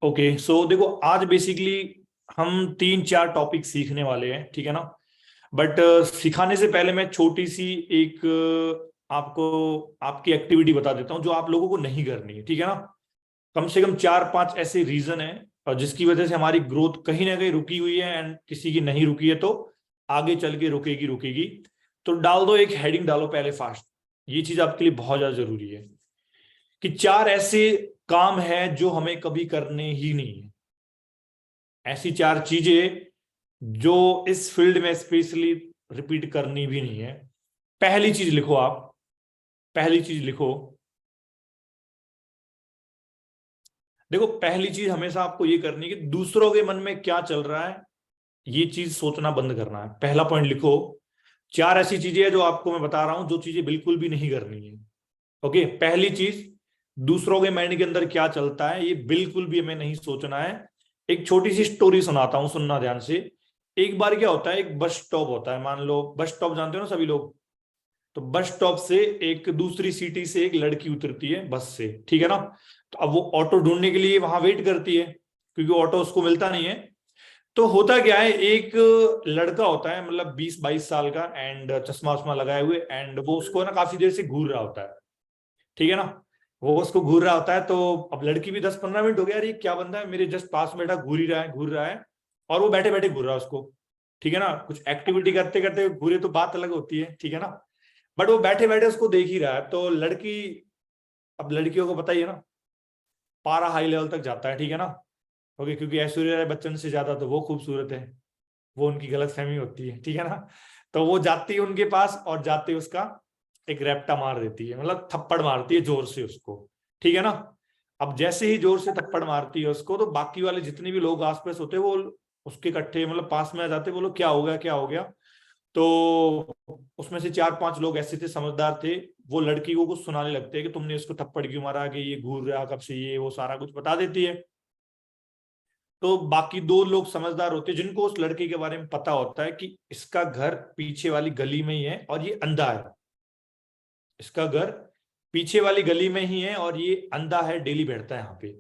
Okay, सो देखो आज basically हम तीन चार टॉपिक सीखने वाले हैं, ठीक है ना। बट सिखाने से पहले मैं छोटी सी एक आपको आपकी एक्टिविटी बता देता हूँ जो आप लोगों को नहीं करनी है, ठीक है ना। कम से कम चार पांच ऐसे रीजन है और जिसकी वजह से हमारी ग्रोथ कहीं ना कहीं रुकी हुई है एंड किसी की नहीं रुकी है, तो आगे चल के रुकेगी रुकेगी। तो डाल दो, एक हेडिंग डालो पहले फास्ट। ये चीज आपके लिए बहुत ज्यादा जरूरी है कि चार ऐसे काम है जो हमें कभी करने ही नहीं है। ऐसी चार चीजें जो इस फील्ड में स्पेशली रिपीट करनी भी नहीं है। पहली चीज लिखो आप, पहली चीज लिखो। देखो पहली चीज हमेशा आपको ये करनी है कि दूसरों के मन में क्या चल रहा है ये चीज सोचना बंद करना है। पहला पॉइंट लिखो, चार ऐसी चीजें हैं जो आपको मैं बता रहा हूं जो चीजें बिल्कुल भी नहीं करनी है। ओके, पहली चीज, दूसरों के माइंड के अंदर क्या चलता है ये बिल्कुल भी हमें नहीं सोचना है। एक छोटी सी स्टोरी सुनाता हूं, सुनना ध्यान से। एक बार क्या होता है, एक बस स्टॉप होता है, मान लो बस स्टॉप जानते हो ना सभी लोग। तो बस स्टॉप से एक दूसरी सिटी से एक लड़की उतरती है बस से, ठीक है ना। तो अब वो ऑटो ढूंढने के लिए वहां वेट करती है क्योंकि ऑटो उसको मिलता नहीं है। तो होता क्या है, एक लड़का होता है मतलब 20-22 साल का एंड चश्मा वश्मा लगाए हुए, एंड वो उसको ना काफी देर से घूर रहा होता है, ठीक है ना। वो उसको घूर रहा होता है, तो अब लड़की भी 10-15 मिनट हो गया, अरे क्या बंदा है मेरे जस्ट पास में बैठा घूर ही रहा है घूर रहा है। और वो बैठे बैठे घूर रहा है उसको, ठीक है ना। कुछ एक्टिविटी करते करते घूरे तो बात अलग होती है, ठीक है ना। बट वो बैठे बैठे उसको देख ही रहा है, तो लड़की, अब लड़कियों को पता ही है ना, पारा हाई लेवल तक जाता है, ठीक है ना। ओके, क्योंकि ऐश्वर्या राय बच्चन से ज्यादा तो वो खूबसूरत है, वो उनकी गलत फहमी होती है, ठीक है ना। तो वो जाती है उनके पास और जाते ही उसका एक रैप्टा मार देती है, मतलब थप्पड़ मारती है जोर से उसको, ठीक है ना। अब जैसे ही जोर से थप्पड़ मारती है उसको, तो बाकी वाले जितने भी लोग आसपास होते हैं वो उसके इकट्ठे मतलब पास में आ जाते, बोलो क्या हो गया क्या हो गया। तो उसमें से चार पांच लोग ऐसे थे, समझदार थे, वो लड़की को कुछ सुनाने लगते हैं कि तुमने इसको थप्पड़ क्यों मारा, कि ये घूर रहा कब से, ये वो सारा कुछ बता देती है। तो बाकी दो लोग समझदार होते हैं जिनको उस लड़के के बारे में पता होता है कि इसका घर पीछे वाली गली में ही है और ये अंधा है। इसका घर पीछे वाली गली में ही है और ये अंधा है, डेली बैठता है यहाँ पे।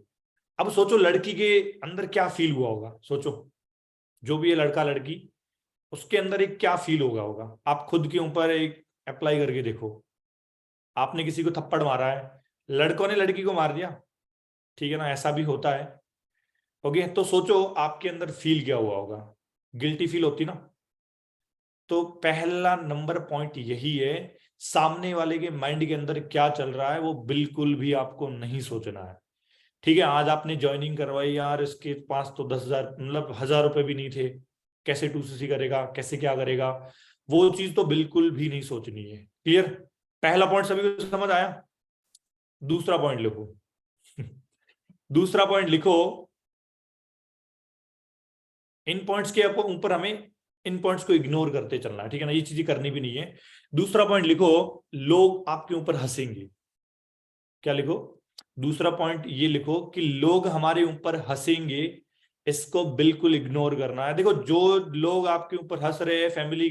अब सोचो लड़की के अंदर क्या फील हुआ होगा, सोचो। जो भी ये लड़का लड़की, उसके अंदर एक क्या फील होगा आप खुद के ऊपर एक अप्लाई करके देखो। आपने किसी को थप्पड़ मारा है, लड़कों ने लड़की को मार दिया, ठीक है ना, ऐसा भी होता है। ओके, तो सोचो आपके अंदर फील क्या हुआ होगा, गिल्टी फील होती ना। तो पहला नंबर पॉइंट यही है, सामने वाले के माइंड के अंदर क्या चल रहा है वो बिल्कुल भी आपको नहीं सोचना है। ठीक है, आज आपने ज्वाइनिंग करवाई यार, इसके पास तो 10,000 मतलब 1,000 रुपए भी नहीं थे, कैसे टूसीसी करेगा, कैसे क्या करेगा, वो चीज तो बिल्कुल भी नहीं सोचनी है। क्लियर? पहला पॉइंट सभी को समझ आया? दूसरा पॉइंट लिखो। दूसरा पॉइंट लिखो, इन पॉइंट्स के ऊपर हमें इन पॉइंट्स को इग्नोर करते चलना है, ठीक है ना, ये चीजें करनी भी नहीं है। दूसरा पॉइंट लिखो, लोग आपके ऊपर हंसेंगे। क्या लिखो? दूसरा पॉइंट ये लिखो कि लोग हमारे ऊपर हंसेंगे, इसको बिल्कुल इग्नोर करना है। देखो जो लोग आपके ऊपर हंस रहे हैं, फैमिली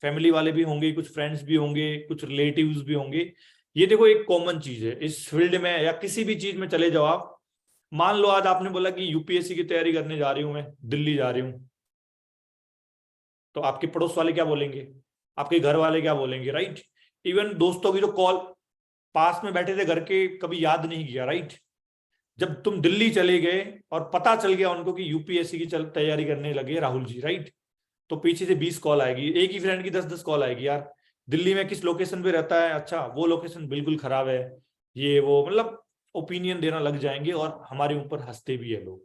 फैमिली वाले भी होंगे, कुछ फ्रेंड्स भी होंगे, कुछ रिलेटिव्स भी होंगे। ये देखो एक कॉमन चीज है इस फील्ड में या किसी भी चीज में चले जाओ आप। मान लो आज आपने बोला कि यूपीएससी की तैयारी करने जा रही हूं, मैं दिल्ली जा रही हूँ, तो आपके पड़ोस वाले क्या बोलेंगे, आपके घर वाले क्या बोलेंगे, राइट। इवन दोस्तों की जो कॉल, पास में बैठे थे घर के, कभी याद नहीं किया, राइट। जब तुम दिल्ली चले गए और पता चल गया उनको कि यूपीएससी की तैयारी करने लगे राहुल जी, राइट, तो पीछे से 20 कॉल आएगी, एक ही फ्रेंड की 10-10 कॉल आएगी, यार दिल्ली में किस लोकेशन पे रहता है, अच्छा वो लोकेशन बिल्कुल खराब है, ये वो मतलब ओपिनियन देना लग जाएंगे और हमारे ऊपर हंसते भी है लोग।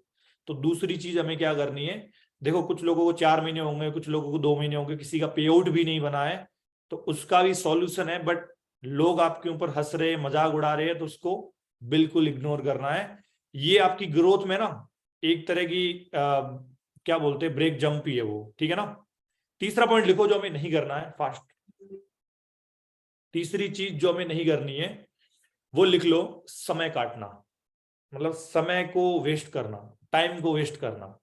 तो दूसरी चीज हमें क्या करनी है, देखो कुछ लोगों को 4 महीने होंगे, कुछ लोगों को 2 महीने होंगे, किसी का पे आउट भी नहीं बना है, तो उसका भी सॉल्यूशन है। बट लोग आपके ऊपर हंस रहे हैं, मजाक उड़ा रहे हैं, तो उसको बिल्कुल इग्नोर करना है। ये आपकी ग्रोथ में ना एक तरह की क्या बोलते हैं, ब्रेक जंप ही है वो, ठीक है ना। तीसरा पॉइंट लिखो जो हमें नहीं करना है, फास्ट। तीसरी चीज जो हमें नहीं करनी है वो लिख लो, समय काटना। मतलब समय को वेस्ट करना, टाइम को वेस्ट करना।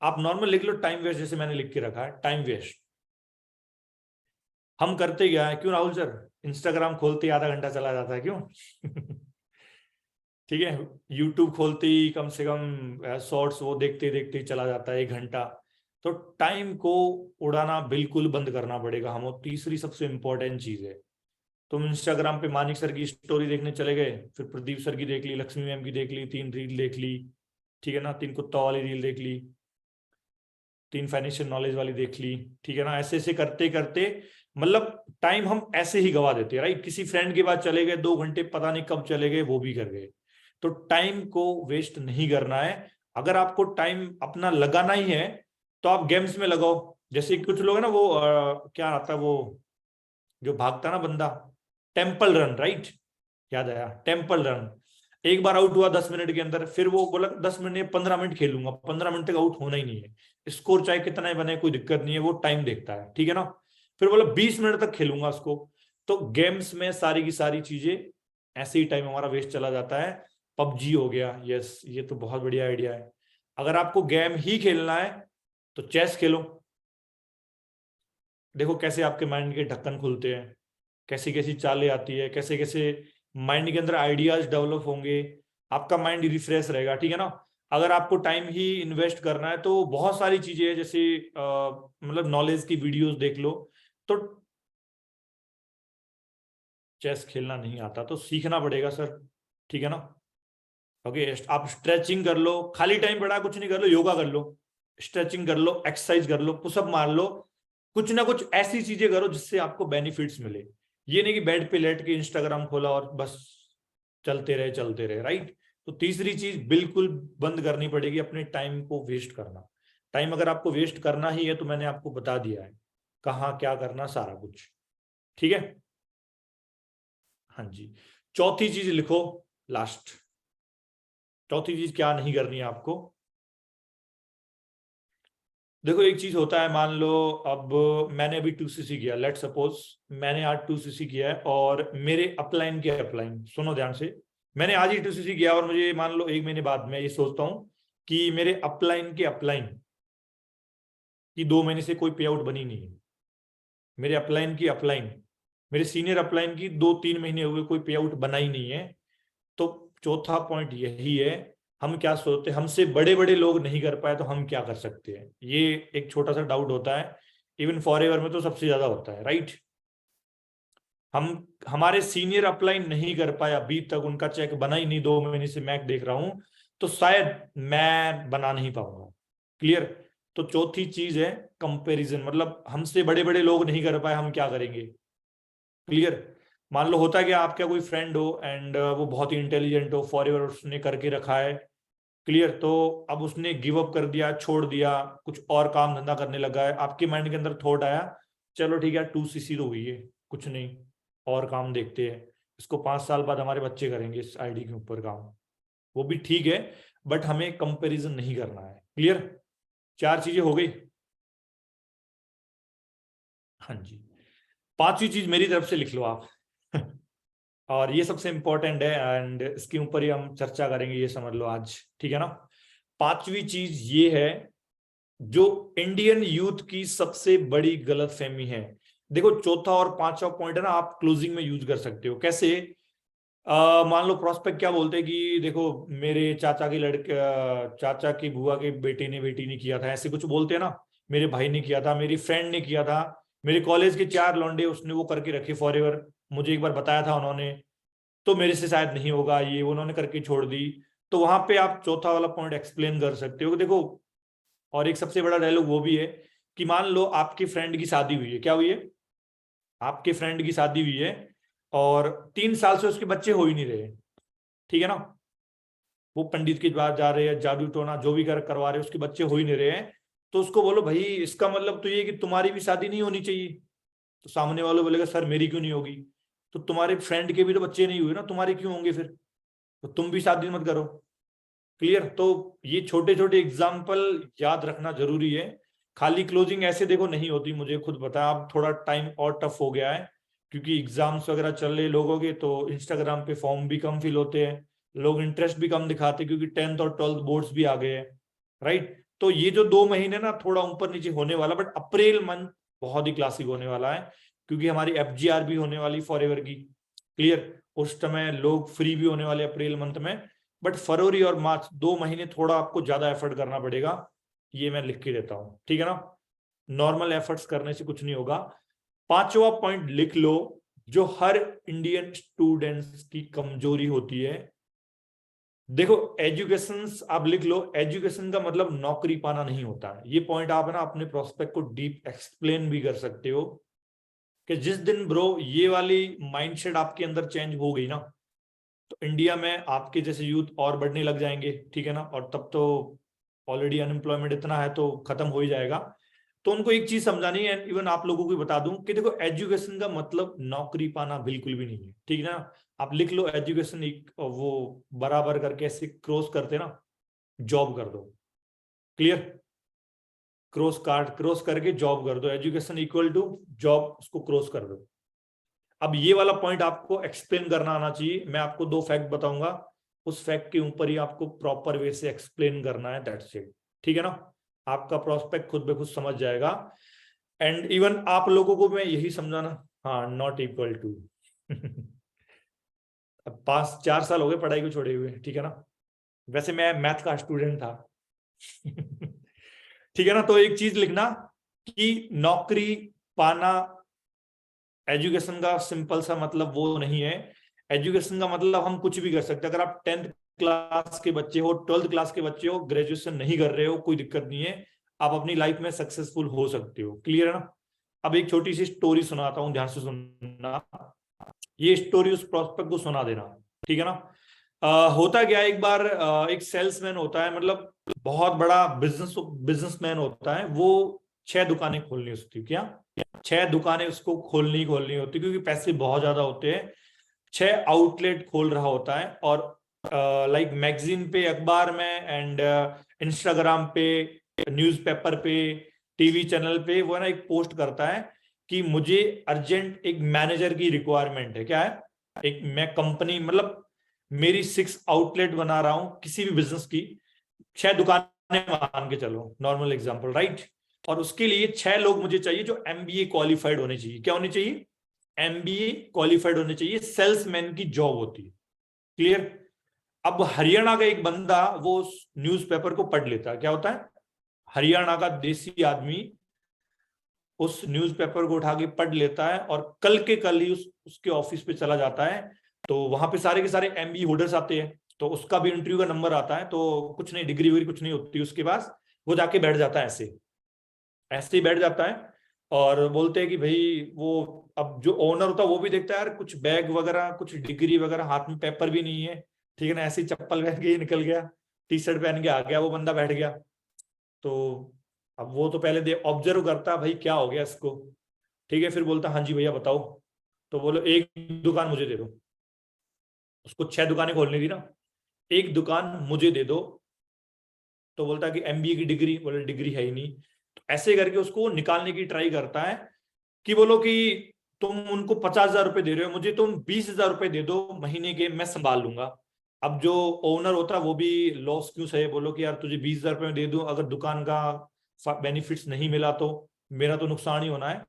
आप नॉर्मल लिख लो टाइम वेस्ट, जैसे मैंने लिख के रखा है टाइम वेस्ट। हम करते क्या है, क्यों राहुल सर, इंस्टाग्राम खोलते आधा घंटा चला जाता है, क्यों? ठीक है, यूट्यूब खोलते ही कम से कम शॉर्ट्स वो देखते देखते ही चला जाता है 1 घंटा। तो टाइम को उड़ाना बिल्कुल बंद करना पड़ेगा हम। और तीसरी सबसे इंपॉर्टेंट चीज है, तुम इंस्टाग्राम पे मानिक सर की स्टोरी देखने चले गए, फिर प्रदीप सर की देख ली, लक्ष्मी मैम की देख ली, 3 रील देख ली, ठीक है ना, 3 कुत्ता वाली रील देख ली, 3 फाइनेंशियल नॉलेज वाली देख ली, ठीक है ना, ऐसे ऐसे करते करते मतलब टाइम हम ऐसे ही गवा देते हैं, राइट। किसी फ्रेंड के पास चले गए, 2 घंटे पता नहीं कब चले गए, वो भी कर गए। तो टाइम को वेस्ट नहीं करना है। अगर आपको टाइम अपना लगाना ही है तो आप गेम्स में लगाओ। जैसे कुछ लोग है ना, वो क्या आता है वो जो भागता ना बंदा, टेम्पल रन, राइट, याद आया, टेम्पल रन। एक बार आउट हुआ 10 मिनट के अंदर, फिर वो बोला 10 मिनट 15 मिनट खेलूंगा, 15 मिनट तक आउट होना ही नहीं है, स्कोर चाहे कितना ही बने कोई दिक्कत नहीं है, वो टाइम देखता है, ठीक है ना। फिर बोला 20 मिनट तक खेलूंगा उसको। तो गेम्स में सारी की सारी चीजें ऐसे ही टाइम हमारा वेस्ट चला जाता है। पबजी हो गया, यस, ये तो बहुत बढ़िया आइडिया है। अगर आपको गेम ही खेलना है तो चेस खेलो। देखो कैसे आपके माइंड के ढक्कन खुलते हैं, कैसी कैसी चालें आती है, कैसे कैसे माइंड के अंदर आइडियाज डेवलप होंगे, आपका माइंड रिफ्रेश रहेगा, ठीक है ना। अगर आपको टाइम ही इन्वेस्ट करना है तो बहुत सारी चीजें हैं, जैसे मतलब नॉलेज की वीडियोस देख लो। तो चेस खेलना नहीं आता तो सीखना पड़ेगा सर, ठीक है ना। ओके, आप स्ट्रेचिंग कर लो, खाली टाइम पड़ा कुछ नहीं, कर लो, योगा कर लो, स्ट्रेचिंग कर लो, एक्सरसाइज कर लो, पुशअप मार लो, कुछ ना कुछ ऐसी चीजें करो जिससे आपको बेनिफिट्स मिले। ये नहीं कि बेड पे लेट के इंस्टाग्राम खोला और बस चलते रहे, राइट। तो तीसरी चीज बिल्कुल बंद करनी पड़ेगी, अपने टाइम को वेस्ट करना। टाइम अगर आपको वेस्ट करना ही है तो मैंने आपको बता दिया है कहाँ क्या करना, सारा कुछ, ठीक है। हाँ जी। चौथी चीज लिखो, लास्ट। चौथी चीज क्या नहीं करनी है आपको। देखो एक चीज होता है, मान लो अब मैंने अभी 2cc किया, लेट सपोज मैंने आज 2cc किया है और मेरे अपलाइन के अपलाइन, सुनो ध्यान से, मैंने आज ही 2cc किया और मुझे मान लो 1 महीने बाद मैं ये सोचता हूँ कि मेरे अपलाइन के अपलाइन की 2 महीने से कोई पे आउट बनी नहीं है, मेरे अपलाइन की अपलाइन, मेरे सीनियर अपलाइन की 2-3 महीने हुए कोई पे आउट बना ही नहीं है। तो चौथा पॉइंट यही है, हम क्या सोचते हैं हमसे बड़े बड़े लोग नहीं कर पाए तो हम क्या कर सकते हैं, ये एक छोटा सा डाउट होता है। इवन फॉरएवर में तो सबसे ज्यादा होता है, राइट। हम हमारे सीनियर अप्लाई नहीं कर पाए अभी तक, उनका चेक बना ही नहीं, 2 महीने से मैं देख रहा हूं, तो शायद मैं बना नहीं पाऊंगा। क्लियर। तो चौथी चीज है कंपैरिजन, मतलब हमसे बड़े बड़े लोग नहीं कर पाए, हम क्या करेंगे। क्लियर। मान लो होता है कि आपका कोई फ्रेंड हो एंड वो बहुत ही इंटेलिजेंट हो, फॉरएवर उसने करके रखा है, क्लियर, तो अब उसने गिव अप कर दिया, छोड़ दिया, कुछ और काम धंधा करने लगा है, आपके माइंड के अंदर थॉट आया, चलो ठीक है 2cc तो हुई है, कुछ नहीं, और काम देखते हैं, इसको 5 साल बाद हमारे बच्चे करेंगे इस आईडी के ऊपर काम, वो भी ठीक है, बट हमें कंपैरिजन नहीं करना है। क्लियर। 4 चीजें हो गई। हाँ जी। पांचवी चीज मेरी तरफ से लिख लो आप और ये सबसे इंपॉर्टेंट है एंड इसके ऊपर ही हम चर्चा करेंगे, ये समझ लो आज, ठीक है ना। पांचवी चीज ये है जो इंडियन यूथ की सबसे बड़ी गलतफहमी है। देखो चौथा और पांचवा पॉइंट है ना, आप क्लोजिंग में यूज कर सकते हो। कैसे? मान लो प्रोस्पेक्ट क्या बोलते हैं कि देखो मेरे चाचा के लड़के, चाचा की बुआ के बेटी ने किया था, ऐसे कुछ बोलते हैं ना, मेरे भाई ने किया था, मेरी फ्रेंड ने किया था, मेरे कॉलेज के 4 लौंडे उसने वो करके रखे फॉरएवर, मुझे एक बार बताया था उन्होंने, तो मेरे से शायद नहीं होगा, ये उन्होंने करके छोड़ दी। तो वहां पे आप चौथा वाला पॉइंट एक्सप्लेन कर सकते हो कि देखो, और एक सबसे बड़ा डायलॉग वो भी है कि मान लो आपकी फ्रेंड की शादी हुई है, क्या हुई है, आपके फ्रेंड की शादी हुई है और 3 साल से उसके बच्चे हो ही नहीं रहे, ठीक है ना, वो पंडित के पास जा रहे हैं, जादू टोना जो भी करवा रहे हैं, उसके बच्चे हो ही नहीं रहे हैं, तो उसको बोलो भाई इसका मतलब तो ये कि तुम्हारी भी शादी नहीं होनी चाहिए। तो सामने वाले बोलेगा सर मेरी क्यों नहीं होगी, तो तुम्हारे फ्रेंड के भी तो बच्चे नहीं हुए ना, तुम्हारे क्यों होंगे फिर, तो तुम भी शादी मत करो। क्लियर। तो ये छोटे छोटे एग्जाम्पल याद रखना जरूरी है। खाली क्लोजिंग ऐसे देखो नहीं होती, मुझे खुद पता है, अब थोड़ा टाइम और टफ हो गया है क्योंकि एग्जाम्स वगैरह चल रहे लोगों के, तो इंस्टाग्राम पे फॉर्म भी कम फिल होते हैं, लोग इंटरेस्ट भी कम दिखाते हैं क्योंकि 10th और 12th बोर्ड्स भी आ गए हैं, राइट। तो ये जो 2 महीने ना थोड़ा ऊपर नीचे होने वाला, बट अप्रैल मंथ बहुत ही क्लासिक होने वाला है क्योंकि हमारी FGR भी होने वाली फॉरएवर की। क्लियर। उस समय लोग फ्री भी होने वाले अप्रैल मंथ में, बट फरवरी और मार्च 2 महीने थोड़ा आपको ज्यादा एफर्ट करना पड़ेगा, ये मैं लिख के देता हूं, ठीक है ना। नॉर्मल एफर्ट्स करने से कुछ नहीं होगा। पांचवा पॉइंट लिख लो, जो हर इंडियन स्टूडेंट्स की कमजोरी होती है। देखो एजुकेशन, आप लिख लो, एजुकेशन का मतलब नौकरी पाना नहीं होता है। ये पॉइंट आप ना अपने प्रोस्पेक्ट को डीप एक्सप्लेन भी कर सकते हो कि जिस दिन ब्रो ये वाली माइंडसेट आपके अंदर चेंज हो गई ना, तो इंडिया में आपके जैसे यूथ और बढ़ने लग जाएंगे, ठीक है ना। और तब तो ऑलरेडी अनएम्प्लॉयमेंट इतना है तो खत्म हो ही जाएगा। तो उनको एक चीज समझानी है, इवन आप लोगों को भी बता दूं कि देखो एजुकेशन का मतलब नौकरी पाना बिल्कुल भी नहीं है, ठीक है ना। आप लिख लो एजुकेशन एक वो बराबर करके ऐसे क्रॉस करते ना, जॉब कर दो, क्लियर। क्रॉस करके जॉब कर दो, एजुकेशन इक्वल टू जॉब, उसको क्रॉस कर दो। अब ये वाला पॉइंट आपको एक्सप्लेन करना आना चाहिए। मैं आपको 2 फैक्ट बताऊंगा, उस फैक्ट के ऊपर ही आपको प्रॉपर वे से एक्सप्लेन करना है, दैट्स इट, ठीक है ना। आपका प्रोस्पेक्ट खुद ब खुद समझ जाएगा। एंड इवन आप लोगों को मैं यही समझाना, हाँ नॉट इक्वल टू अब 5-4 साल हो गए पढ़ाई को छोड़े हुए, ठीक है ना। वैसे मैं मैथ का स्टूडेंट था ठीक है ना। तो एक चीज लिखना कि नौकरी पाना एजुकेशन का सिंपल सा मतलब वो नहीं है। एजुकेशन का मतलब हम कुछ भी कर सकते हैं। अगर आप 10th क्लास के बच्चे हो, 12th क्लास के बच्चे हो, ग्रेजुएशन नहीं कर रहे हो, कोई दिक्कत नहीं है, आप अपनी लाइफ में सक्सेसफुल हो सकते हो, क्लियर है ना। अब एक छोटी सी स्टोरी सुनाता हूँ, ध्यान से सुनना। ये स्टोरी उस प्रोस्पेक्ट को सुना देना, ठीक है ना। होता क्या है, एक बार एक सेल्समैन होता है, मतलब बहुत बड़ा बिजनेसमैन होता है। वो 6 दुकानें खोलनी उसकी, क्या 6 दुकानें उसको खोलनी होती, क्योंकि पैसे बहुत ज्यादा होते हैं। 6 आउटलेट खोल रहा होता है, और लाइक मैगजीन पे, अखबार में, एंड इंस्टाग्राम पे, न्यूज़पेपर पे, टीवी चैनल पे वो है ना एक पोस्ट करता है कि मुझे अर्जेंट एक मैनेजर की रिक्वायरमेंट है। क्या है, एक मैं कंपनी, मतलब मेरी 6 आउटलेट बना रहा हूं किसी भी बिजनेस की, 6 दुकानें मान के चलो, नॉर्मल एग्जांपल, राइट। और उसके लिए 6 लोग मुझे चाहिए जो एमबीए क्वालिफाइड होने चाहिए। क्या होने चाहिए, एमबीए क्वालिफाइड होने चाहिए। सेल्समैन की जॉब होती है, क्लियर। अब हरियाणा का एक बंदा वो न्यूज़पेपर को पढ़ लेता है, क्या होता है, हरियाणा का देसी आदमी उस न्यूज़पेपर को उठा के पढ़ लेता है, और कल के कल ही उसके ऑफिस पे चला जाता है। तो वहां पे सारे के सारे एमबी होल्डर्स आते हैं, तो उसका भी इंटरव्यू का नंबर आता है। तो कुछ नहीं, डिग्री वगैरह कुछ नहीं होती उसके पास। वो जाके बैठ जाता है, ऐसे ऐसे ही बैठ जाता है। और बोलते हैं कि भाई वो, अब जो ओनर होता है वो भी देखता है यार, कुछ बैग वगैरह, कुछ डिग्री वगैरह, हाथ में पेपर भी नहीं है, ठीक है ना। ऐसे ही चप्पल पहन के ही निकल गया, टी शर्ट पहन के आ गया, वो बंदा बैठ गया। तो अब वो तो पहले दे ऑब्जर्व करता भाई क्या हो गया इसको, ठीक है। फिर बोलता हाँ जी भैया बताओ। तो बोलो एक दुकान मुझे दे दो। उसको 6 दुकानें खोलनी थी ना, एक दुकान मुझे दे दो। तो बोलता कि एमबीए की डिग्री, बोले डिग्री है ही नहीं। तो ऐसे करके उसको निकालने की ट्राई करता है कि बोलो कि तुम उनको 50,000 रुपए दे रहे हो, मुझे तुम 20,000 रुपए दे दो महीने के, मैं संभाल लूंगा। अब जो ओनर होता है वो भी लॉस क्यों सहे, बोलो कि यार तुझे 20,000 रुपए में दे दूं, अगर दुकान का बेनिफिट्स नहीं मिला तो मेरा तो नुकसान ही होना है।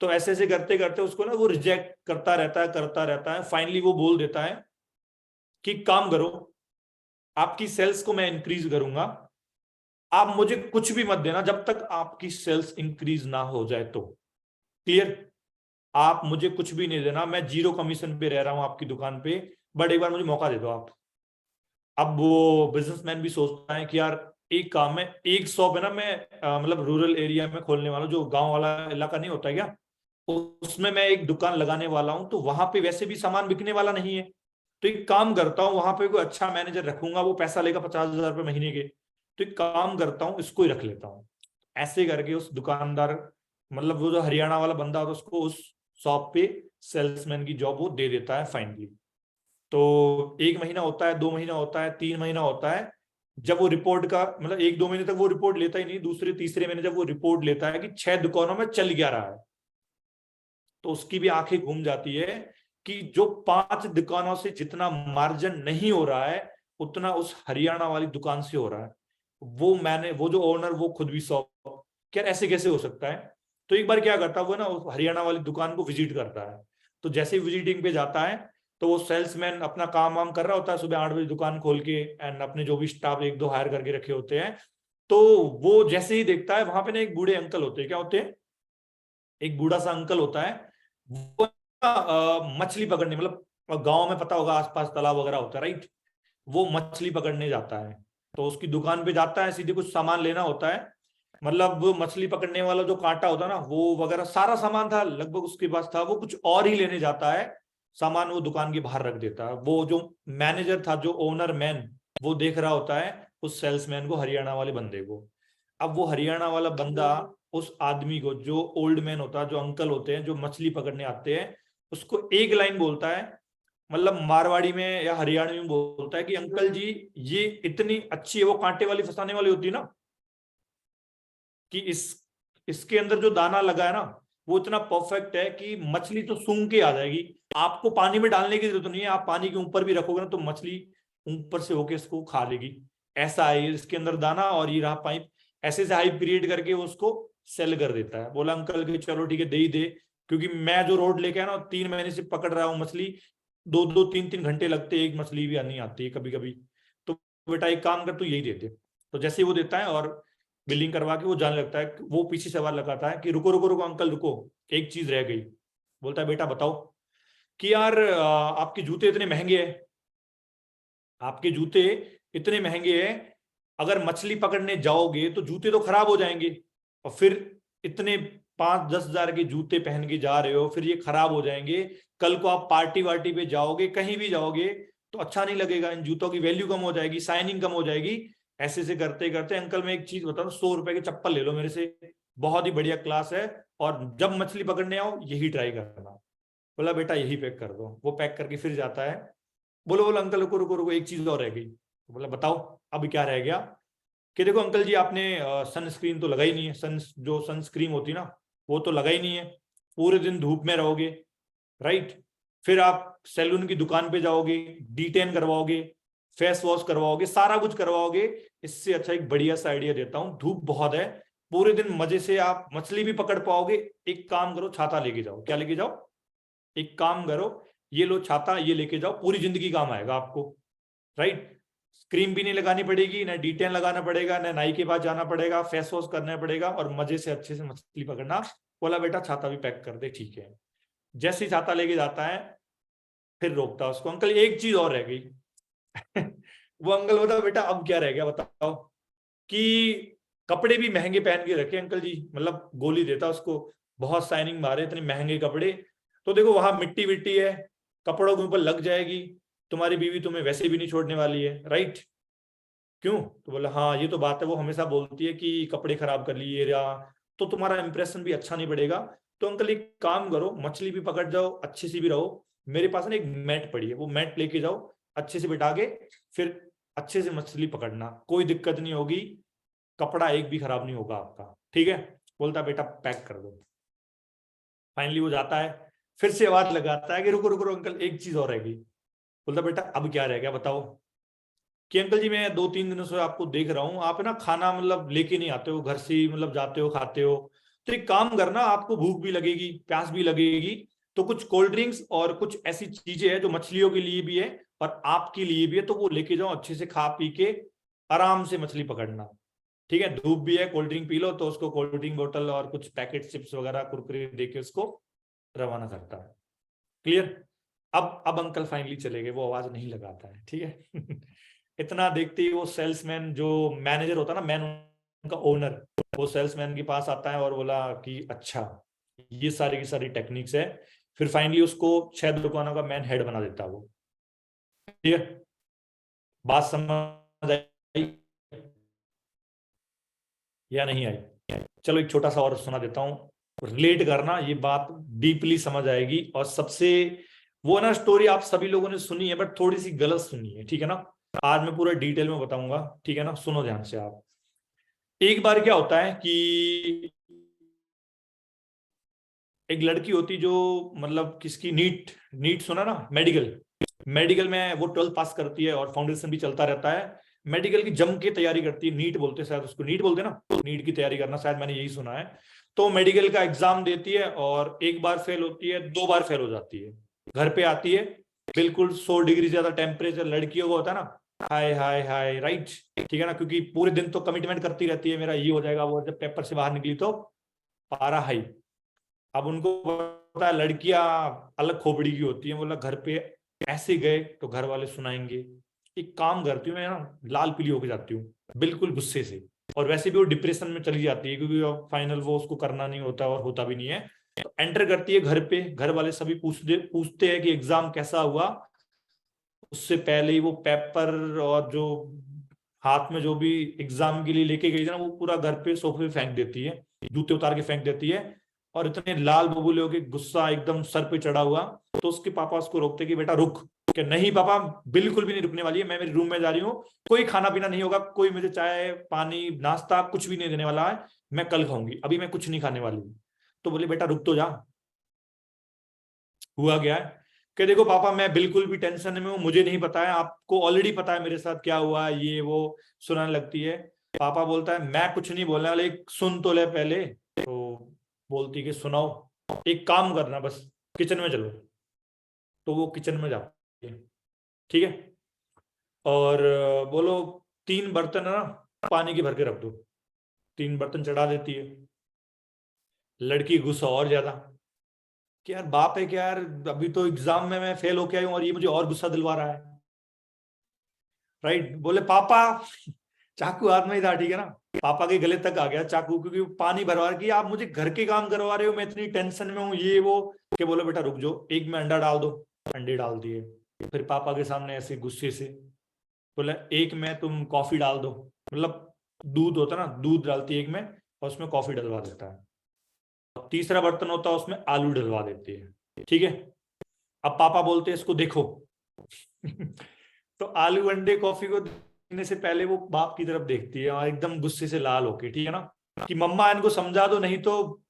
तो ऐसे ऐसे करते करते उसको ना वो रिजेक्ट करता रहता है। फाइनली वो बोल देता है कि काम करो, आपकी सेल्स को मैं इंक्रीज करूंगा, आप मुझे कुछ भी मत देना जब तक आपकी सेल्स इंक्रीज ना हो जाए। तो क्लियर, आप मुझे कुछ भी नहीं देना, मैं 0 कमीशन पे रह रहा हूं आपकी दुकान पे, बट एक बार मुझे मौका दे दो आप। अब वो बिजनेसमैन भी सोचता है कि यार एक काम है, एक शॉप है ना, मैं मतलब रूरल एरिया में खोलने वाला हूं, जो गांव वाला इलाका नहीं होता क्या, उसमें मैं एक दुकान लगाने वाला हूं। तो वहां पे वैसे भी सामान बिकने वाला नहीं है, तो एक काम करता हूँ, वहां पे कोई अच्छा मैनेजर रखूंगा, वो पैसा लेगा 50,000 रुपये महीने के। तो एक काम करता हूँ, इसको ही रख लेता हूँ। ऐसे करके उस दुकानदार, मतलब वो जो हरियाणा वाला बंदा होता है, उसको उस शॉप पे सेल्समैन की जॉब वो दे देता है फाइनली। तो 1 महीना होता है, 2 महीना होता है, 3 महीना होता है। जब वो रिपोर्ट का मतलब 1-2 महीने तक वो रिपोर्ट लेता ही नहीं, दूसरे तीसरे महीने जब वो रिपोर्ट लेता है कि 6 दुकानों में चल क्या रहा है, तो उसकी भी आंखें घूम जाती है कि जो 5 दुकानों से जितना मार्जिन नहीं हो रहा है, उतना उस हरियाणा वाली दुकान से हो रहा है। वो जो ओनर वो खुद भी शॉक, क्या ऐसे कैसे हो सकता है। तो एक बार क्या करता है वो ना, उस हरियाणा वाली दुकान को विजिट करता है। तो जैसे ही विजिटिंग पे जाता है, तो वो सेल्समैन अपना काम वाम कर रहा होता है सुबह 8 बजे दुकान खोल के, एंड अपने जो भी स्टाफ एक दो हायर करके रखे होते हैं, तो वो जैसे ही देखता है वहां पे ना एक बूढ़े अंकल होते हैं, क्या होते हैं, एक बूढ़ा सा अंकल होता है, वो मछली पकड़ने, मतलब गांव में पता होगा आसपास तालाब वगैरह होता है, राइट, वो मछली पकड़ने जाता है। तो उसकी दुकान पे जाता है, सीधे कुछ सामान लेना होता है, मतलब वो मछली पकड़ने वाला जो कांटा होता है ना, वो वगैरह सारा सामान था लगभग उसके पास था, वो कुछ और ही लेने जाता है, सामान वो दुकान के बाहर रख देता है। वो जो मैनेजर था, जो ओनर मैन, वो देख रहा होता है उस सेल्समैन को, हरियाणा वाले बंदे को। अब वो हरियाणा वाला बंदा उस आदमी को, जो ओल्ड मैन होता है, जो अंकल होते हैं जो मछली पकड़ने आते हैं, उसको एक लाइन बोलता है, मतलब मारवाड़ी में या हरियाणवी में बोलता है कि अंकल जी, ये इतनी अच्छी है, वो कांटे वाली फंसाने वाली होती है ना, कि इसके अंदर जो दाना लगा है ना, वो इतना परफेक्ट है कि मछली तो सूंघ के आ जाएगी, आपको पानी में डालने की जरूरत नहीं है, आप पानी के ऊपर भी रखोगे ना तो मछली ऊपर से होके इसको खा लेगी। ऐसा है इसके अंदर दाना, और ये रहा पाइप, ऐसे से हाइप क्रिएट करके वो उसको सेल कर देता है। बोला अंकल कि चलो ठीक है, दे ही दे, क्योंकि मैं जो रोड लेके आया ना 3 महीने से पकड़ रहा हूँ मछली, 2-2 3-3 घंटे लगते, एक मछली भी नहीं आती है कभी कभी, तो बेटा एक काम कर, तू यही दे दे। तो जैसे ही वो देता है और बिलिंग करवा के वो जाने लगता है, वो पीछे सवाल लगाता है कि रुको रुको रुको अंकल रुको, एक चीज रह गई। बोलता है बेटा बताओ। कि यार आपके जूते इतने महंगे हैं, आपके जूते इतने महंगे हैं, अगर मछली पकड़ने जाओगे तो जूते तो खराब हो जाएंगे, और फिर इतने 5-10 हजार के जूते पहन के जा रहे हो, फिर ये खराब हो जाएंगे, कल को आप पार्टी वार्टी पे जाओगे, कहीं भी जाओगे तो अच्छा नहीं लगेगा, इन जूतों की वैल्यू कम हो जाएगी, शाइनिंग कम हो जाएगी। ऐसे से करते करते अंकल मैं एक चीज बताऊं, 100 रुपए के चप्पल ले लो मेरे से, बहुत ही बढ़िया क्लास है, और जब मछली पकड़ने आओ यही ट्राई करना। बोला बेटा यही पैक कर दो। वो पैक करके फिर जाता है। बोलो बोलो अंकल रुको रुको रुको, एक चीज और रह गई। तो बोला बताओ अब क्या रह गया। कि देखो अंकल जी, आपने सनस्क्रीन तो लगाई नहीं है, जो सनस्क्रीन होती है ना, वो तो लगाई नहीं है, पूरे दिन धूप में रहोगे, राइट, फिर आप सैलून की दुकान पे जाओगे, डीटेन करवाओगे, फेस वॉश करवाओगे, सारा कुछ करवाओगे। इससे अच्छा एक बढ़िया सा आइडिया देता हूँ, धूप बहुत है, पूरे दिन मजे से आप मछली भी पकड़ पाओगे। एक काम करो, छाता लेके जाओ। क्या लेके जाओ? एक काम करो, ये लो छाता, ये लेके जाओ, पूरी जिंदगी काम आएगा आपको, राइट। क्रीम भी नहीं लगानी पड़ेगी, ना डिटेन लगाना पड़ेगा, ना नाई के पास जाना पड़ेगा, फेस वॉश करना पड़ेगा, और मजे से अच्छे से मछली पकड़ना। बोला बेटा छाता भी पैक कर दे, ठीक है। जैसे ही छाता लेके जाता है, फिर रोकता उसको, अंकल एक चीज और रह गई। वो अंकल बोलता बेटा अब क्या रह गया बताओ। कि कपड़े भी महंगे पहन के रखे अंकल जी, मतलब गोली देता उसको, बहुत शाइनिंग मारे, इतने महंगे कपड़े, तो देखो वहां मिट्टी विट्टी है, कपड़ों के ऊपर लग जाएगी, तुम्हारी बीवी तुम्हें वैसे भी नहीं छोड़ने वाली है, राइट। क्यों? तो बोला हाँ ये तो बात है, वो हमेशा बोलती है कि कपड़े खराब कर लिए या, तो तुम्हारा इंप्रेशन भी अच्छा नहीं पड़ेगा। तो अंकल एक काम करो, मछली भी पकड़ जाओ, अच्छे से भी रहो, मेरे पास ना एक मैट पड़ी है, वो मैट लेके जाओ, अच्छे से बिठा के, फिर अच्छे से मछली पकड़ना, कोई दिक्कत नहीं होगी, कपड़ा एक भी खराब नहीं होगा आपका, ठीक है। बोलता बेटा पैक कर दो। फाइनली वो जाता है, फिर से आवाज लगाता है कि रुको रुको रुको अंकल, एक चीज और रह गई। बोलता बेटा अब क्या रह गया बताओ। कि अंकल जी मैं 2-3 दिनों से आपको देख रहा हूँ, आप है ना खाना मतलब लेके नहीं आते हो घर से ही, मतलब जाते हो खाते हो, तो एक काम करना, आपको भूख भी लगेगी प्यास भी लगेगी, तो कुछ कोल्ड ड्रिंक्स और कुछ ऐसी चीजें हैं जो मछलियों के लिए भी है और आपके लिए भी है, तो वो लेके जाओ, अच्छे से खा पी के आराम से मछली पकड़ना, ठीक है। धूप भी है, कोल्ड ड्रिंक पी लो, तो उसको कोल्ड ड्रिंक बोतल और कुछ पैकेट चिप्स वगैरह कुरकुरे देके उसको रवाना करता है। क्लियर? अब अंकल फाइनली चले गए, वो आवाज नहीं लगाता है, ठीक है। इतना देखते ही वो सेल्समैन, जो मैनेजर होता है ना, मैन, उनका ओनर, वो सेल्समैन के पास आता है और बोला कि अच्छा ये सारी की सारी टेक्निक्स है। फिर फाइनली उसको 6 दुकानों का मैन हेड बना देता है वो, ठीक है। बात समझ आई या नहीं आई? चलो एक छोटा सा और सुना देता हूँ, रिलेट करना, ये बात डीपली समझ आएगी। और सबसे वो ना स्टोरी आप सभी लोगों ने सुनी है, बट थोड़ी सी गलत सुनी है, ठीक है ना। आज मैं पूरा डिटेल में बताऊंगा, ठीक है ना, सुनो ध्यान से आप। एक बार क्या होता है कि एक लड़की होती जो, मतलब किसकी, नीट, नीट सुना ना, मेडिकल, मेडिकल में वो 12th पास करती है और फाउंडेशन भी चलता रहता है, मेडिकल की जम के तैयारी करती है, नीट बोलते हैं शायद उसको, नीट बोलते हैं ना, नीट की तैयारी करना, शायद मैंने यही सुना है। तो मेडिकल का एग्जाम देती है और एक बार फेल होती है, 2 बार फेल हो जाती है, घर पे आती है, बिल्कुल 100 डिग्री से ज्यादा टेम्परेचर लड़कियों को होता है ना, हाय हाय हाय, राइट, ठीक है ना, क्योंकि पूरे दिन तो कमिटमेंट करती रहती है, मेरा ये हो जाएगा वो, जब पेपर से बाहर निकली तो पारा हाई। अब उनको पता है लड़कियां अलग खोपड़ी की होती है, बोला घर पे ऐसे गए तो घर वाले सुनाएंगे, एक काम करती हूँ मैं ना, लाल पीली होके जाती हूँ बिल्कुल गुस्से से, और वैसे भी वो डिप्रेशन में चली जाती है क्योंकि फाइनल वो उसको करना नहीं होता और होता भी नहीं है। तो एंटर करती है घर पे, घर वाले सभी पूछते हैं कि एग्जाम कैसा हुआ। उससे पहले ही वो पेपर और जो हाथ में जो भी एग्जाम के लिए लेके गई थी ना, वो पूरा घर पे सोफे पे फेंक देती है, जूते उतार के फेंक देती है, और इतने लाल बबूले हो के गुस्सा एकदम सर पे चढ़ा हुआ। तो उसके पापा उसको रोकते कि बेटा रुक, कि नहीं पापा बिल्कुल भी नहीं रुकने वाली है, मैं मेरे रूम में जा रही हूँ, कोई खाना पीना नहीं होगा, कोई मुझे चाय पानी नाश्ता कुछ भी नहीं देने वाला है, मैं कल खाऊंगी, अभी मैं कुछ नहीं खाने वाली हूँ। तो बोले बेटा रुक तो जा। हुआ क्या है कि देखो पापा मैं बिल्कुल भी टेंशन में हूँ, मुझे नहीं पता है, आपको ऑलरेडी पता है मेरे साथ क्या हुआ है, ये वो सुनाने लगती है। पापा बोलता है मैं कुछ नहीं बोलने वाला, एक सुन तो ले पहले। तो बोलती कि सुनाओ, एक काम करना बस, किचन में चलो। तो वो किचन में जाती है, ठीक है, और बोलो 3 बर्तन है ना पानी के भर के रख दो। 3 बर्तन चढ़ा देती है। लड़की गुस्सा और ज्यादा कि यार बाप है क्या यार, अभी तो एग्जाम में मैं फेल होके आई हूँ और ये मुझे और गुस्सा दिलवा रहा है, राइट। बोले पापा, चाकू हाथ में ही था, ठीक है ना, पापा के गले तक आ गया चाकू, क्योंकि वो पानी भरवा कि आप मुझे घर के काम करवा रहे हो, मैं इतनी टेंशन में हूँ ये वो। के बोले बेटा रुक जाओ, एक में अंडा डाल दो। अंडे डाल दिए। फिर पापा के सामने ऐसे गुस्से से बोला एक में तुम कॉफी डाल दो, मतलब दूध होता ना, दूध डालती है एक में, और उसमें कॉफी डलवा देता है। तीसरा बर्तन होता है उसमें आलू डलवा देती है, ठीक है। अब पापा बोलते हैं इसको देखो। तो आलू अंडे कॉफी को देखने से पहले वो बाप की तरफ देखती है और एकदम गुस्से से लाल होके, ठीक है ना, कि मम्मा इनको समझा दो नहीं तो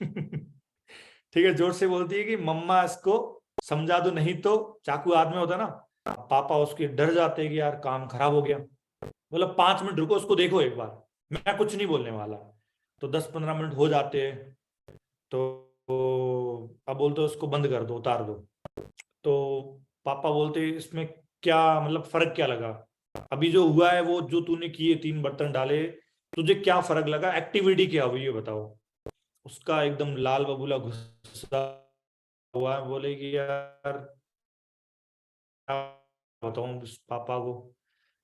ठीक है, जोर से बोलती है कि मम्मा इसको समझा दो नहीं तो, चाकू हाथ में होता ना। पापा उसके डर जाते हैं कि यार काम खराब हो गया। बोला 5 मिनट रुको, उसको देखो एक बार, मैं कुछ नहीं बोलने वाला। तो 10-15 मिनट हो जाते हैं। तो अब बोलते उसको बंद कर दो, उतार दो। तो पापा बोलते इसमें क्या मतलब फर्क क्या लगा, अभी जो हुआ है वो जो तूने किए 3 बर्तन डाले, तुझे क्या फर्क लगा, एक्टिविटी क्या हुई ये बताओ। उसका एकदम लाल बबूला गुस्सा हुआ है, बोले कि यार क्या बताऊं उस पापा को,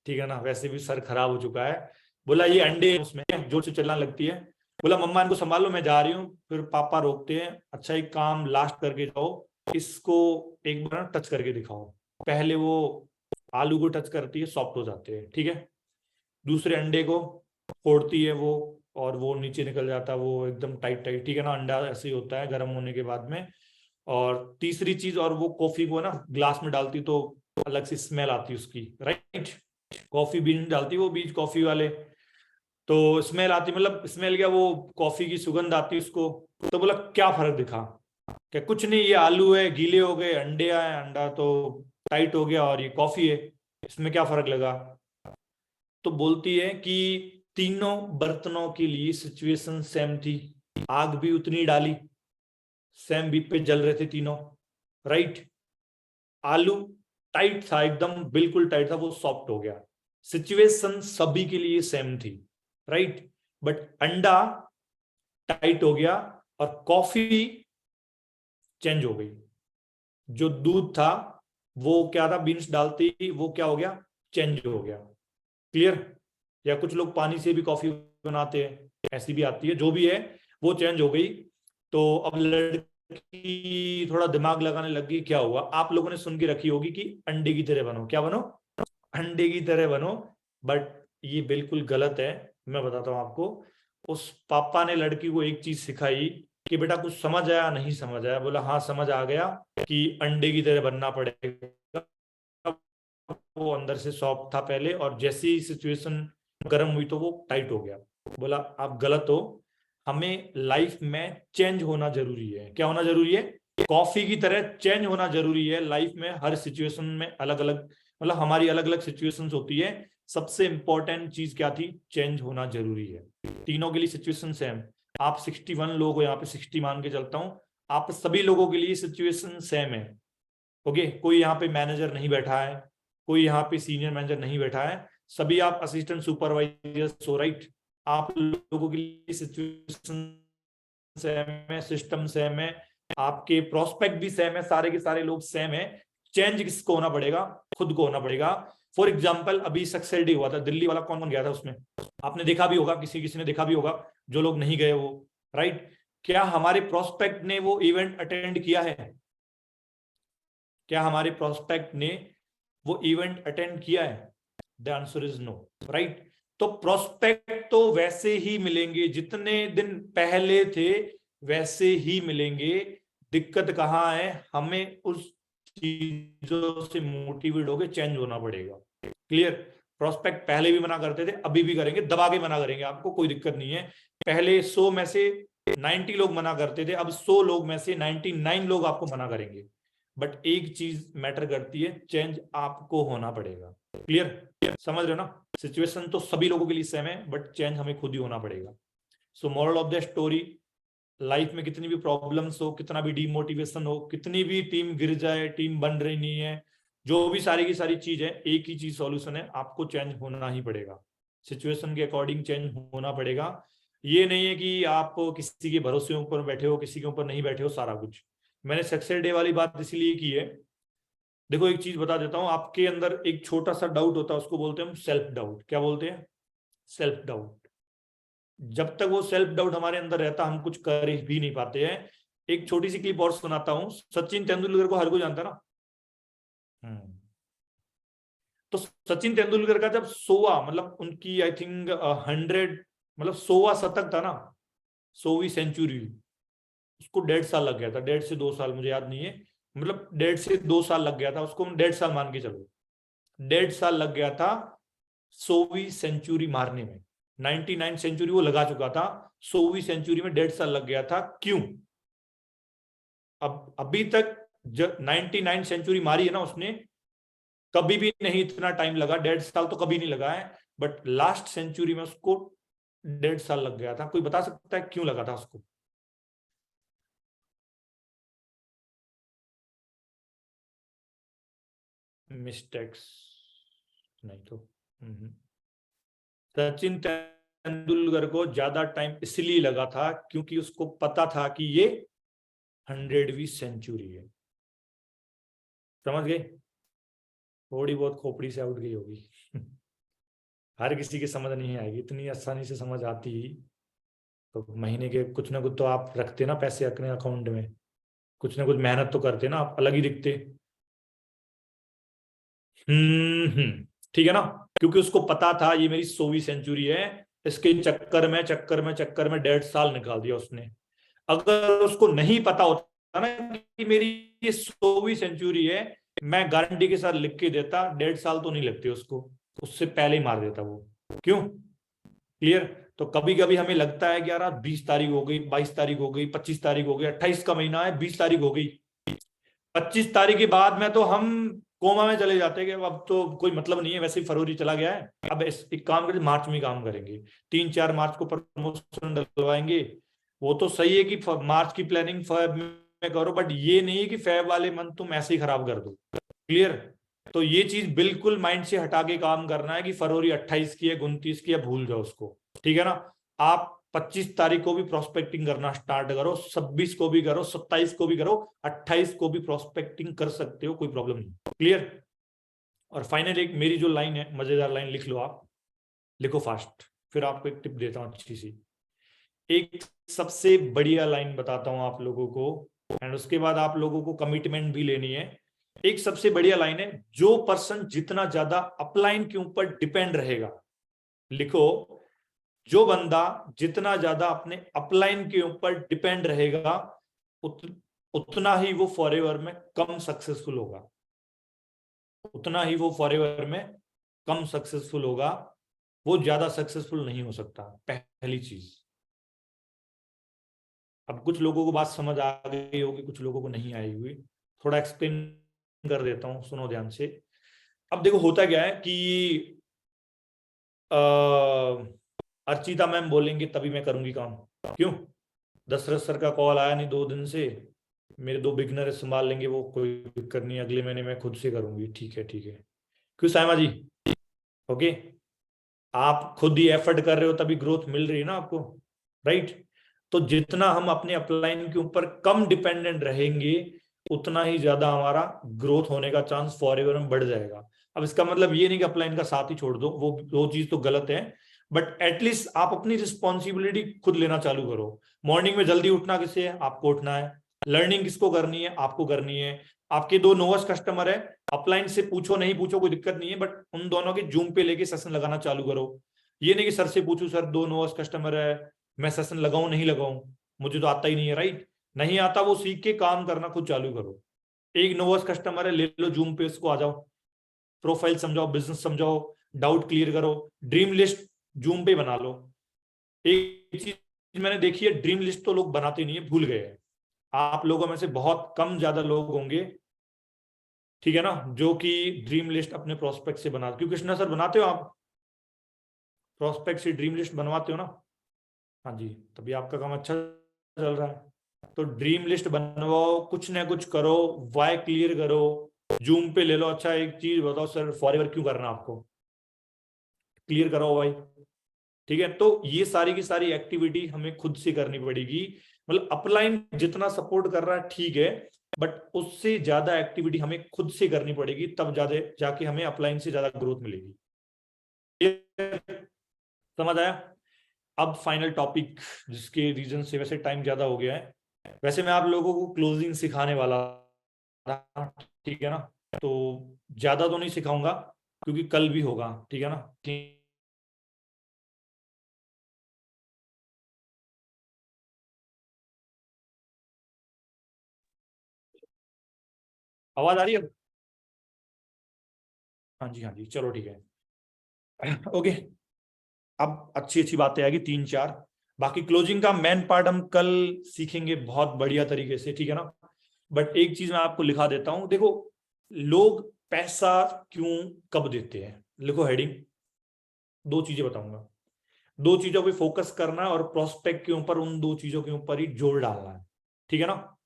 ठीक है ना, वैसे भी सर खराब हो चुका है। बोला ये अंडे उसमें, जोर से चिल्लाने लगती है। बोला मम्मा इनको संभालो मैं जा रही हूँ। फिर पापा रोकते हैं, अच्छा एक काम लास्ट करके जाओ, इसको एक बार ना टच करके दिखाओ। पहले वो आलू को टच करती है, सॉफ्ट हो जाते हैं, ठीक है। दूसरे अंडे को फोड़ती है वो, और वो नीचे निकल जाता है, वो एकदम टाइट टाइट, ठीक है ना, अंडा ऐसे ही होता है गर्म होने के बाद में। और तीसरी चीज, और वो कॉफी को ना ग्लास में डालती तो अलग से स्मेल आती है उसकी, राइट। कॉफी बीन डालती वो बीज कॉफी वाले, तो स्मेल आती, मतलब स्मेल क्या, वो कॉफी की सुगंध आती उसको। तो बोला क्या फर्क दिखा, क्या कुछ नहीं, ये आलू है गीले हो गए, अंडे आए अंडा तो टाइट हो गया, और ये कॉफी है, इसमें क्या फर्क लगा। तो बोलती है कि तीनों बर्तनों के लिए सिचुएशन सेम थी, आग भी उतनी डाली, सेम बीप पे जल रहे थे तीनों, राइट। आलू टाइट था एकदम, बिल्कुल टाइट था, वो सॉफ्ट हो गया। सिचुएशन सभी के लिए सेम थी, राइट। बट अंडा टाइट हो गया और कॉफी चेंज हो गई। जो दूध था वो क्या था, बीन्स डालते ही वो क्या हो गया, चेंज हो गया। क्लियर। या कुछ लोग पानी से भी कॉफी बनाते हैं, ऐसी भी आती है, जो भी है वो चेंज हो गई। तो अब लड़की थोड़ा दिमाग लगाने लगी, क्या हुआ, आप लोगों ने सुन के रखी होगी कि अंडे की तरह बनो, क्या बनो, अंडे की तरह बनो। बट ये बिल्कुल गलत है। मैं बताता हूँ आपको, उस पापा ने लड़की को एक चीज सिखाई कि बेटा कुछ समझ आया, नहीं समझ आया, बोला हाँ समझ आ गया कि अंडे की तरह बनना पड़ेगा। वो अंदर से सॉफ्ट था पहले, और जैसी सिचुएशन गर्म हुई तो वो टाइट हो गया। बोला आप गलत हो, हमें लाइफ में चेंज होना जरूरी है। क्या होना जरूरी है, कॉफी की तरह चेंज होना जरूरी है लाइफ में। हर सिचुएशन में अलग अलग, मतलब हमारी अलग अलग सिचुएशंस होती है। सबसे इंपॉर्टेंट चीज क्या थी, चेंज होना जरूरी है। तीनों के लिए सिचुएशन सेम, आप 61 लोग हो यहाँ पे, 60 मान के चलता हूँ, आप सभी लोगों के लिए सिचुएशन सेम है। ओके, कोई यहाँ पे मैनेजर नहीं बैठा है, कोई यहाँ पे सीनियर मैनेजर नहीं बैठा है, सभी आप असिस्टेंट सुपरवाइजर हो, राइट। आप लोगों के लिए सिचुएशन सेम है, सिस्टम सेम है, आपके प्रोस्पेक्ट भी सेम है, सारे के सारे लोग सेम है। चेंज किसको होना पड़ेगा? खुद को होना पड़ेगा। फॉर एग्जाम्पल अभी सक्सेल डे हुआ था, दिल्ली वाला कौन कौन गया था उसमें? आपने देखा भी होगा, किसी किसी ने देखा भी होगा, जो लोग नहीं गए वो, राइट। क्या हमारे प्रोस्पेक्ट ने वो इवेंट अटेंड किया है? क्या हमारे प्रोस्पेक्ट ने वो इवेंट अटेंड किया है? The answer is no, right. तो प्रोस्पेक्ट तो वैसे ही मिलेंगे, जितने दिन पहले थे वैसे ही मिलेंगे। दिक्कत कहाँ है? हमें उस चीजों से मोटिवेट होकर चेंज होना पड़ेगा। क्लियर? प्रोस्पेक्ट पहले भी मना करते थे, अभी भी करेंगे, दबा के मना करेंगे, आपको कोई दिक्कत नहीं है। पहले 100 में से 90 लोग मना करते थे, अब 100 लोग में से 99 लोग आपको मना करेंगे। बट एक चीज मैटर करती है, चेंज आपको होना पड़ेगा। क्लियर? समझ रहे हो ना? सिचुएशन तो सभी लोगों के लिए सेम है, बट चेंज हमें खुद ही होना पड़ेगा। सो moral of the story, life में कितनी भी प्रॉब्लम्स हो, कितना भी डीमोटिवेशन हो, कितनी भी टीम गिर जाए, टीम बन रही नहीं है, जो भी सारी की सारी चीज है, एक ही चीज सॉल्यूशन है, आपको चेंज होना ही पड़ेगा। सिचुएशन के अकॉर्डिंग चेंज होना पड़ेगा। ये नहीं है कि आप किसी के भरोसे ऊपर बैठे हो, किसी के ऊपर नहीं बैठे हो सारा कुछ। मैंने सक्सेस डे वाली बात इसलिए की है, देखो एक चीज बता देता हूं, आपके अंदर एक छोटा सा डाउट होता है, उसको बोलते हैं हम सेल्फ डाउट। क्या बोलते हैं? Self doubt. जब तक वो सेल्फ डाउट हमारे अंदर रहता, हम कुछ कर भी नहीं पाते हैं। एक छोटी सी क्लिप और सुनाता हूं। सचिन तेंदुलकर को हर कोई जानता है ना? तो सचिन तेंदुलकर का जब 100वां, मतलब उनकी आई थिंक 100, मतलब 100वां शतक था ना, 100वीं सेंचुरी, उसको 1.5 साल लग गया था, 1.5 से 2 साल, मुझे याद नहीं है, मतलब 1.5 से 2 साल लग गया था उसको, 1.5 साल मान के चलो, 1.5 साल लग गया था 100वीं सेंचुरी मारने में। 99 सेंचुरी वो लगा चुका था, 100वीं सेंचुरी में 1.5 साल लग गया था। क्यों? अब अभी तक जब 99 सेंचुरी मारी है ना उसने, कभी भी नहीं इतना टाइम लगा, 1.5 साल तो कभी नहीं लगा है, बट लास्ट सेंचुरी में उसको 1.5 साल लग गया था। कोई बता सकता है क्यों लगा था उसको? मिस्टेक्स नहीं तो। सचिन तेंदुलकर को ज्यादा टाइम इसलिए लगा था क्योंकि उसको पता था कि ये 100वीं सेंचुरी है। समझ गए? थोड़ी बहुत खोपड़ी से आउट गई होगी। हर किसी की समझ नहीं आएगी, इतनी आसानी से समझ आती ही तो महीने के कुछ ना कुछ तो आप रखते ना पैसे अपने अकाउंट में, कुछ ना कुछ मेहनत तो करते ना, आप अलग ही दिखते। ठीक है ना? क्योंकि उसको पता था ये मेरी 100वीं सेंचुरी है, इसके चक्कर में 1.5 साल निकाल दिया उसने। अगर उसको नहीं पता होता ना कि मेरी ये 100वीं सेंचुरी है, मैं गारंटी के साथ लिख के देता, 1.5 साल तो नहीं लगते उसको, उससे पहले ही मार देता वो। क्यों? क्लियर? तो कभी कभी हमें लगता है कि यार 20 तारीख हो गई, 22 तारीख हो गई, 25 तारीख हो गई, 28 का महीना है, 20 तारीख हो गई, 25 तारीख के बाद में तो हम कोमा में चले जाते हैं कि अब तो कोई मतलब नहीं है, वैसे ही फरवरी चला गया है, अब एक काम करें, मार्च में काम करेंगे, 3-4 मार्च को प्रमोशन डलवाएंगे। वो तो सही है कि मार्च की प्लानिंग फेब में करो, बट ये नहीं है कि फेब वाले मंथ तुम ऐसे ही खराब कर दो। क्लियर? तो ये चीज बिल्कुल माइंड से हटा के काम करना है कि फरवरी 28 की है, 29 की है, भूल जाओ उसको। ठीक है ना? आप 25 तारीख को भी प्रोस्पेक्टिंग करना स्टार्ट करो, 26 को भी करो, 27 को भी करो, 28 को भी प्रोस्पेक्टिंग कर सकते हो, कोई प्रॉब्लम नहीं। क्लियर? और फाइनल एक मेरी जो लाइन है, मजेदार लाइन, लिख लो आप, लिखो फास्ट, फिर आपको एक टिप देता हूं अच्छी सी। एक सबसे बढ़िया लाइन बताता हूं आप लोगों को, एंड उसके बाद आप लोगों को कमिटमेंट भी लेनी है। एक सबसे बढ़िया लाइन है, जो पर्सन जितना ज्यादा अपलाइन के ऊपर डिपेंड रहेगा, लिखो, जो बंदा जितना ज्यादा अपने अपलाइन के ऊपर डिपेंड रहेगा, उतना ही वो फॉरएवर में कम सक्सेसफुल होगा, उतना ही वो फॉरएवर में कम सक्सेसफुल होगा, वो ज्यादा सक्सेसफुल नहीं हो सकता। पहली चीज। अब कुछ लोगों को बात समझ आ गई होगी, कुछ लोगों को नहीं आई हुई, थोड़ा एक्सप्लेन कर देता हूं, सुनो ध्यान से। अब देखो होता क्या है कि अर्चिता मैम बोलेंगे तभी मैं करूंगी काम। क्यों? दशरथ सर का कॉल आया नहीं 2 दिन से, मेरे 2 बिगनर संभाल लेंगे वो, कोई दिक्कत नहीं, अगले महीने मैं खुद से करूंगी। ठीक है ठीक है। क्यों साइमा जी? ओके। आप खुद ही एफर्ट कर रहे हो तभी ग्रोथ मिल रही है ना आपको, राइट? तो जितना हम अपने अपलाइन के ऊपर कम डिपेंडेंट रहेंगे, उतना ही ज्यादा हमारा ग्रोथ होने का चांस फॉरएवर में बढ़ जाएगा। अब इसका मतलब ये नहीं कि अपलाइन का साथ ही छोड़ दो, वो चीज तो गलत है। बट एटलीस्ट आप अपनी रिस्पॉन्सिबिलिटी खुद लेना चालू करो। मॉर्निंग में जल्दी उठना किसे है? आपको उठना है। लर्निंग किसको करनी है? आपको करनी है। आपके 2 नोवस कस्टमर है, अपलाइन से पूछो नहीं पूछो कोई दिक्कत नहीं है, बट उन दोनों के जूम पे लेके सेशन लगाना चालू करो। ये नहीं कि सर से पूछूं, सर 2 नोवस कस्टमर है, मैं सेशन लगाऊं नहीं लगाऊं, मुझे तो आता ही नहीं है, राइट? नहीं आता वो सीख के काम करना खुद चालू करो। एक नोवस कस्टमर है, ले लो जूम पे, उसको आ जाओ, प्रोफाइल समझाओ, बिजनेस समझाओ, डाउट क्लियर करो, ड्रीम लिस्ट जूम पे बना लो। एक चीज मैंने देखी है, ड्रीम लिस्ट तो लोग बनाते नहीं है, भूल गए हैं। आप लोगों में से बहुत कम ज्यादा लोग होंगे, ठीक है ना, जो कि ड्रीम लिस्ट अपने प्रोस्पेक्ट से बनाते। क्यों कृष्णा सर, बनाते हो आप प्रोस्पेक्ट से ड्रीम लिस्ट बनवाते हो ना? हाँ जी, तभी आपका काम अच्छा चल रहा है। तो ड्रीम लिस्ट बनवाओ, कुछ ना कुछ करो, वाई क्लियर करो, जूम पे ले लो। अच्छा एक चीज बताओ सर, फॉरएवर क्यों करना आपको? क्लियर करो भाई। ठीक है, तो ये सारी की सारी एक्टिविटी हमें खुद से करनी पड़ेगी। मतलब अपलाइन जितना सपोर्ट कर रहा है ठीक है, बट उससे ज्यादा एक्टिविटी हमें खुद से करनी पड़ेगी, तब ज्यादा जाके हमें अपलाइन से ज्यादा ग्रोथ मिलेगी। ये समझ आया? अब फाइनल टॉपिक, जिसके रीजन से वैसे टाइम ज्यादा हो गया है। वैसे मैं आप लोगों को क्लोजिंग सिखाने वाला था, ठीक है ना? तो ज्यादा तो नहीं सिखाऊंगा, क्योंकि कल भी होगा, ठीक है ना? आवाज आ रही है? हाँ जी हाँ जी, चलो ठीक है। ओके। अब अच्छी अच्छी बातें आएगी 3 4। बाकी क्लोजिंग का मेन पार्ट हम कल सीखेंगे बहुत बढ़िया तरीके से, ठीक है ना? बट एक चीज मैं आपको लिखा देता हूं, देखो, लोग पैसा क्यों कब देते हैं, लिखो हेडिंग। 2 चीजें बताऊंगा, 2 चीजों पे फोकस करना है, और प्रोस्पेक्ट के ऊपर उन 2 चीजों के ऊपर ही जोर डालना है, ठीक है ना?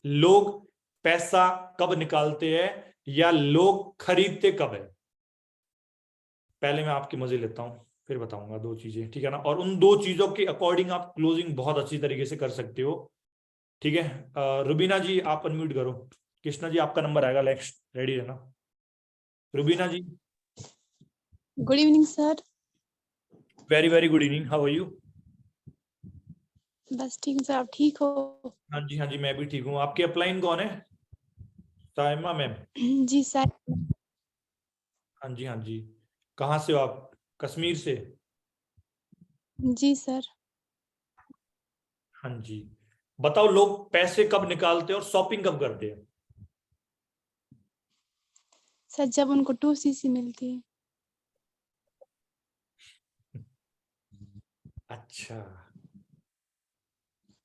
लोग पैसा कब निकालते हैं, या लोग खरीदते कब है? पहले मैं आपके मजे लेता हूं, फिर बताऊंगा 2 चीजें, ठीक है ना? और उन 2 चीजों के अकॉर्डिंग आप क्लोजिंग बहुत अच्छी तरीके से कर सकते हो, ठीक है? रुबीना जी आप अनम्यूट करो। कृष्णा जी आपका नंबर आएगा, नेक्स्ट रेडी रहना। Rubina ji. Good evening sir. Very very good evening, how are you? बस ठीक सर, आप ठीक हो? हाँ जी मैं भी ठीक हूँ। आपके अपलाइन कौन है? साइमा मैम। जी सर। हाँ जी। कहाँ से हो आप? कश्मीर से? जी सर। हाँ जी। बताओ, लोग पैसे कब निकालते हैं और शॉपिंग कब करते हैं? सर जब उनको 2cc मिलती है। अच्छा,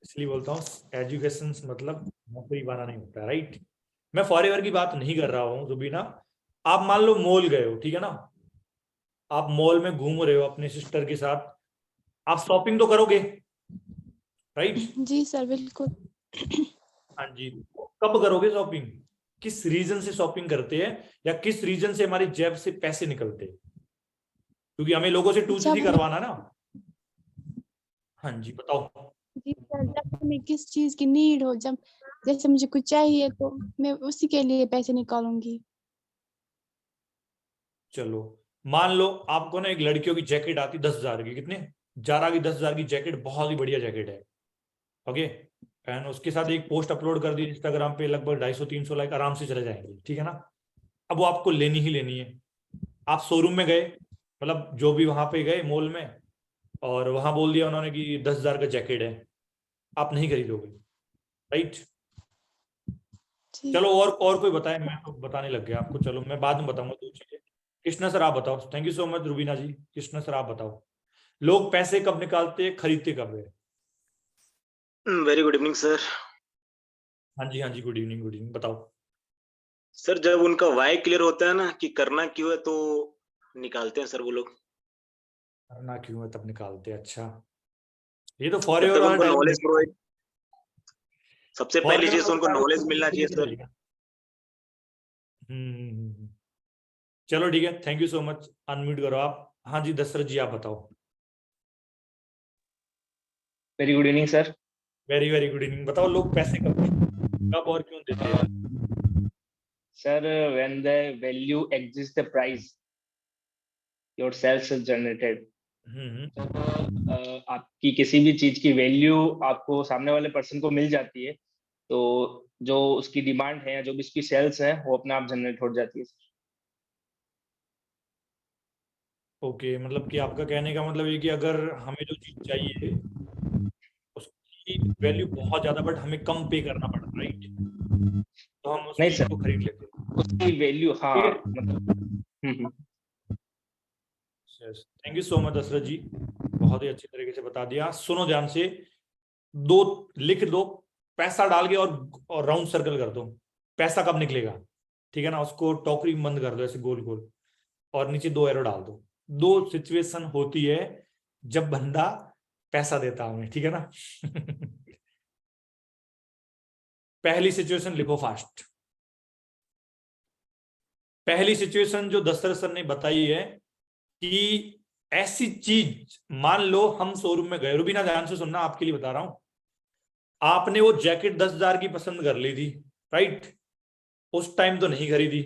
इसलिए बोलता हूँ एजुकेशन मतलब नौकरी पाना नहीं होता, राइट? मैं फॉरएवर की बात नहीं कर रहा हूँ रुबीना। आप मान लो मॉल गए हो, ठीक है ना? आप मॉल में घूम रहे हो अपने सिस्टर के साथ, आप शॉपिंग तो करोगे, राइट? जी सर बिल्कुल। हाँ जी। कब करोगे शॉपिंग? किस रीजन से शॉपिंग करते हैं, या किस रीजन से हमारी जेब से पैसे निकलते हैं? क्योंकि हमें लोगों से 2cc जब करवाना ना। हाँ जी बताओ। जी सर, जब हमें किस चीज की नीड हो, जब जैसे मुझे कुछ चाहिए तो मैं उसी के लिए पैसे निकालूंगी। चलो, मान लो आपको ना एक लड़कियों की जैकेट आती 10,000 की, कितने? जारा की 10,000 की जैकेट, बहुत ही बढ़िया जैकेट है, ओके। एंड उसके साथ एक पोस्ट अपलोड कर दी इंस्टाग्राम पे, लगभग 250 300 लाइक आराम से चले जाएंगे, ठीक है ना? अब वो आपको लेनी ही लेनी है। आप शोरूम में गए, मतलब जो भी वहां पे गए मॉल में, और वहां बोल दिया उन्होंने कि 10,000 का जैकेट है, आप नहीं खरीदोगे, राइट? जी चलो, और कोई बताए, मैं तो बताने लग गया आपको, चलो मैं बाद में बताऊंगा 2 चीजें। कृष्णा सर आप बताओ, thank you so much Rubina ji. Krishna sir आप बताओ, लोग पैसे कब निकालते हैं, खरीदते कब है? Very good evening sir. हाँ जी गुड इवनिंग, गुड इवनिंग, बताओ। सर जब उनका वाई क्लियर होता है ना कि करना क्यों है, तो निकालते हैं सर वो लोग। करना क्यों है तब निकालते हैं, अच्छा। ये तो फॉर जब एवर तक वाला उनको डायलॉग है। नॉलेज प्रोवाइड सबसे पहली चीज तो उनको Forever नॉलेज मिलना चाहिए सर। रहेगा। चलो ठीक है, thank you so much. Unmute करो आप। हाँ जी दशरथ जी, आप बताओ। Very good evening sir. Very very good evening. बताओ, लोग पैसे कब और क्यों देते हैं? Sir when the value exist the price your sales is generated. आपकी किसी भी चीज की वैल्यू आपको सामने वाले पर्सन को मिल जाती है, तो जो उसकी डिमांड है, जो भी उसकी सेल्स है, वो अपने आप जनरेट हो जाती है। ओके, मतलब कि आपका कहने का मतलब ये कि अगर हमें जो चीज चाहिए उसकी वैल्यू बहुत ज्यादा बट हमें कम पे करना पड़ रहा है, राइट, तो हम उस नहीं चीज सर, को खरीद लेते हैं। उसकी वैल्यू, हाँ ठीक है, मतलब thank you so much Dashrath ji, बहुत ही अच्छी तरीके से बता दिया। सुनो ध्यान से, दो लिख दो, पैसा डाल के और राउंड सर्कल कर दो। पैसा कब निकलेगा, ठीक है ना, उसको टोकरी में बंद कर दो ऐसे गोल गोल, और नीचे 2 एरो डाल दो। 2 सिचुएशन होती है जब बंदा पैसा देता हमें, ठीक है ना। पहली सिचुएशन लिखो फास्ट। पहली सिचुएशन जो दशरथ सर ने बताई है कि ऐसी चीज, मान लो हम शोरूम में गए, रुबीना ध्यान से सुनना, आपके लिए बता रहा हूं। आपने वो जैकेट 10,000 की पसंद कर ली थी, राइट, उस टाइम तो नहीं खरीदी।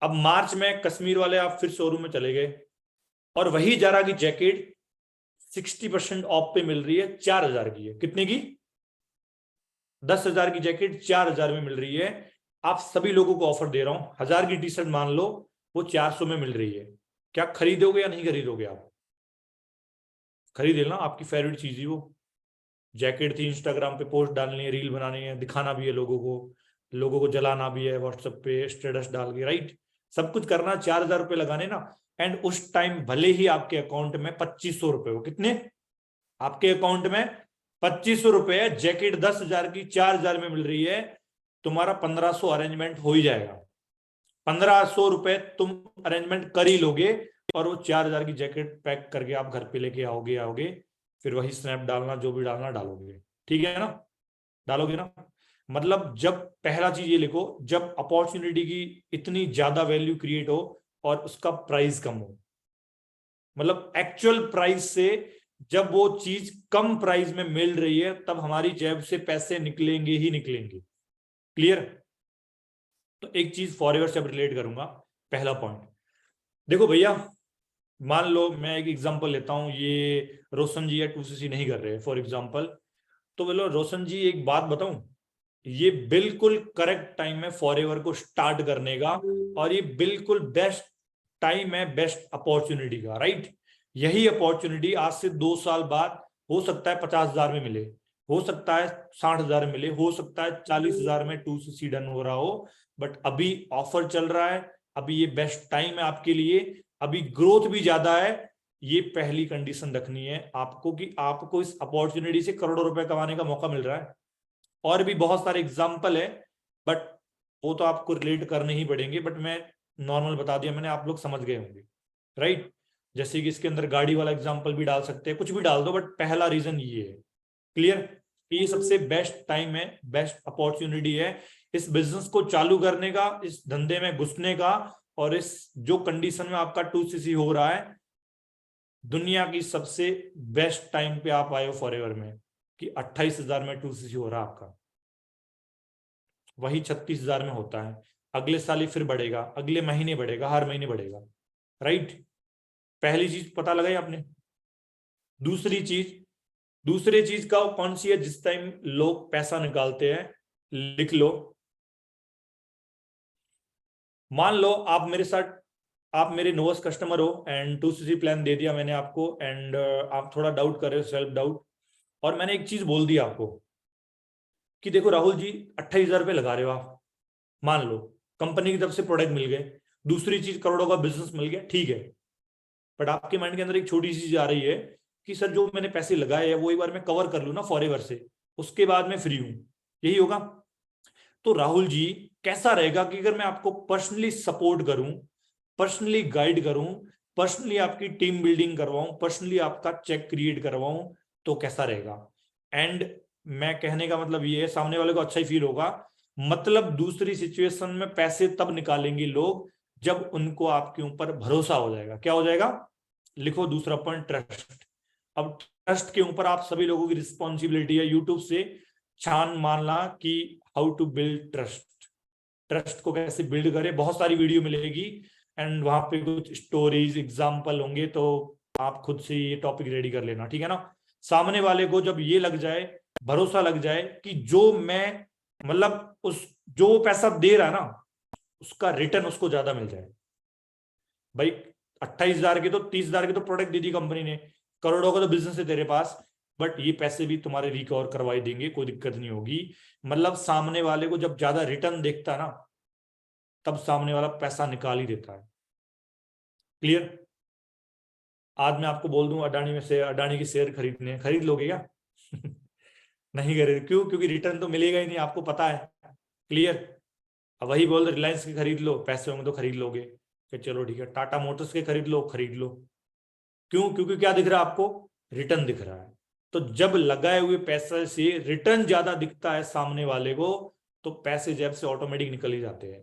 अब मार्च में कश्मीर वाले आप फिर शोरूम में चले गए और वही जारा की जैकेट 60% ऑफ पे मिल रही है, 4,000 की है। कितने की? 10,000 की जैकेट 4,000 में मिल रही है। आप सभी लोगों को ऑफर दे रहा हूं, 1,000 की टी शर्ट मान लो, वो 400 में मिल रही है। क्या खरीदोगे या नहीं खरीदोगे? आप खरीद लेना, आपकी फेवरेट चीज ही वो जैकेट थी। इंस्टाग्राम पे पोस्ट डालनी है, रील बनानी है, दिखाना भी है लोगों को जलाना भी है, व्हाट्सएप पे स्टेटस डाल के, राइट, सब कुछ करना। 4,000 रुपए लगाने ना, एंड उस टाइम भले ही आपके अकाउंट में 2,500 रुपए हो। कितने? आपके अकाउंट में 2,500 रुपए है, जैकेट 10,000 की 4,000 में मिल रही है, तुम्हारा 1,500 अरेंजमेंट हो ही जाएगा। 1,500 रुपए तुम अरेंजमेंट कर ही लोगे और वो 4,000 की जैकेट पैक करके आप घर पे लेके आओगे, फिर वही स्नैप डालना, जो भी डालना डालोगे, ठीक है ना, डालोगे ना। मतलब जब पहला चीज ये लिखो, जब अपॉर्चुनिटी की इतनी ज्यादा वैल्यू क्रिएट हो और उसका प्राइस कम हो, मतलब एक्चुअल प्राइस से जब वो चीज कम प्राइस में मिल रही है, तब हमारी जेब से पैसे निकलेंगे ही निकलेंगे। क्लियर? तो एक चीज फॉरएवर से अब रिलेट करूंगा। पहला पॉइंट देखो भैया, मान लो मैं एक एग्जांपल लेता हूं, ये रोशन जी या 2cc नहीं कर रहे फॉर एग्जांपल, तो बोलो रोशन जी एक बात बताऊं, ये बिल्कुल करेक्ट टाइम है फॉरएवर को स्टार्ट करने का, और ये बिल्कुल बेस्ट टाइम है, बेस्ट अपॉर्चुनिटी का, राइट। यही अपॉर्चुनिटी आज से 2 साल बाद हो सकता है 50,000 में मिले, हो सकता है 60,000 में मिले, हो सकता है 40,000 में 2cc डन हो रहा हो, बट अभी ऑफर चल रहा है, अभी ये बेस्ट टाइम है आपके लिए, अभी ग्रोथ भी ज्यादा है। ये पहली कंडीशन रखनी है आपको कि आपको इस अपॉर्चुनिटी से करोड़ों रुपए कमाने का मौका मिल रहा है। और भी बहुत सारे एग्जाम्पल है, बट वो तो आपको रिलेट करने ही पड़ेंगे, बट मैं नॉर्मल बता दिया मैंने, आप लोग समझ गए होंगे, राइट। जैसे कि इसके अंदर गाड़ी वाला एग्जाम्पल भी डाल सकते हैं, कुछ भी डाल दो, बट पहला रीजन ये है। क्लियर? ये सबसे बेस्ट टाइम है, बेस्ट अपॉर्चुनिटी है इस बिजनेस को चालू करने का, इस धंधे में घुसने का, और इस जो कंडीशन में आपका 2cc हो रहा है, दुनिया की सबसे बेस्ट टाइम पे आप आए हो फॉरएवर में, कि 28,000 में 2cc हो रहा है आपका, वही 36,000 में होता है, अगले साल ही फिर बढ़ेगा, अगले महीने बढ़ेगा, हर महीने बढ़ेगा, राइट। पहली चीज पता लगाई आपने। दूसरी चीज का कौन सी है जिस टाइम लोग पैसा निकालते हैं, लिख लो। मान लो आप मेरे नोवस कस्टमर हो एंड 2cc प्लान दे दिया मैंने आपको, एंड आप थोड़ा डाउट कर रहे हो, सेल्फ डाउट, और मैंने एक चीज बोल दी आपको कि देखो राहुल जी 28,000 रुपये लगा रहे हो आप, मान लो कंपनी की तरफ से प्रोडक्ट मिल गए, दूसरी चीज करोड़ों का बिजनेस मिल गया, ठीक है, बट आपके माइंड के अंदर एक छोटी सी चीज आ रही है कि सर जो मैंने पैसे लगाए हैं वो एक बार मैं कवर कर लूं ना फॉरएवर से, उसके बाद मैं फ्री हूं, यही होगा। तो राहुल जी कैसा रहेगा कि अगर मैं आपको पर्सनली सपोर्ट करूं, पर्सनली गाइड करूं, पर्सनली आपकी टीम बिल्डिंग करवाऊं, पर्सनली आपका चेक क्रिएट करवाऊं, तो कैसा रहेगा? एंड मैं कहने का मतलब ये है, सामने वाले को अच्छा ही फील होगा। मतलब दूसरी सिचुएशन में पैसे तब निकालेंगे लोग जब उनको आपके ऊपर भरोसा हो जाएगा। क्या हो जाएगा? लिखो दूसरा पॉइंट, ट्रस्ट। अब ट्रस्ट के ऊपर आप सभी लोगों की रिस्पॉन्सिबिलिटी है यूट्यूब से छान मानना कि how to build trust, trust को कैसे बिल्ड करें। बहुत सारी वीडियो मिलेगी एंड वहां पे कुछ स्टोरीज एग्जाम्पल होंगे, तो आप खुद से ये टॉपिक रेडी कर लेना, ठीक है ना। सामने वाले को जब ये लग जाए, भरोसा लग जाए कि जो मैं मतलब उस जो वो पैसा दे रहा है ना उसका रिटर्न उसको ज्यादा मिल जाए। भाई 28,000 के तो 30,000 के तो प्रोडक्ट दे दी कंपनी ने, करोड़ों का तो बिजनेस है तेरे पास, बट ये पैसे भी तुम्हारे रिकवर करवाई देंगे, कोई दिक्कत नहीं होगी। मतलब सामने वाले को जब ज्यादा रिटर्न देखता है ना तब सामने वाला पैसा निकाल ही देता है। क्लियर? आज मैं आपको बोल दूं अडानी में से अडानी के शेयर खरीदने, खरीद लोगे क्या? नहीं खरीद। क्यों? क्योंकि रिटर्न तो मिलेगा ही नहीं, आपको पता है। क्लियर? अब वही बोल रिलायंस के खरीद लो, पैसे होंगे तो खरीद लोगे, कि चलो ठीक है। टाटा मोटर्स के खरीद लो, खरीद लो। क्यों? क्योंकि क्या दिख रहा है आपको? रिटर्न दिख रहा है। तो जब लगाए हुए पैसे से रिटर्न ज्यादा दिखता है सामने वाले को तो पैसे जेब से ऑटोमेटिक निकल ही जाते हैं।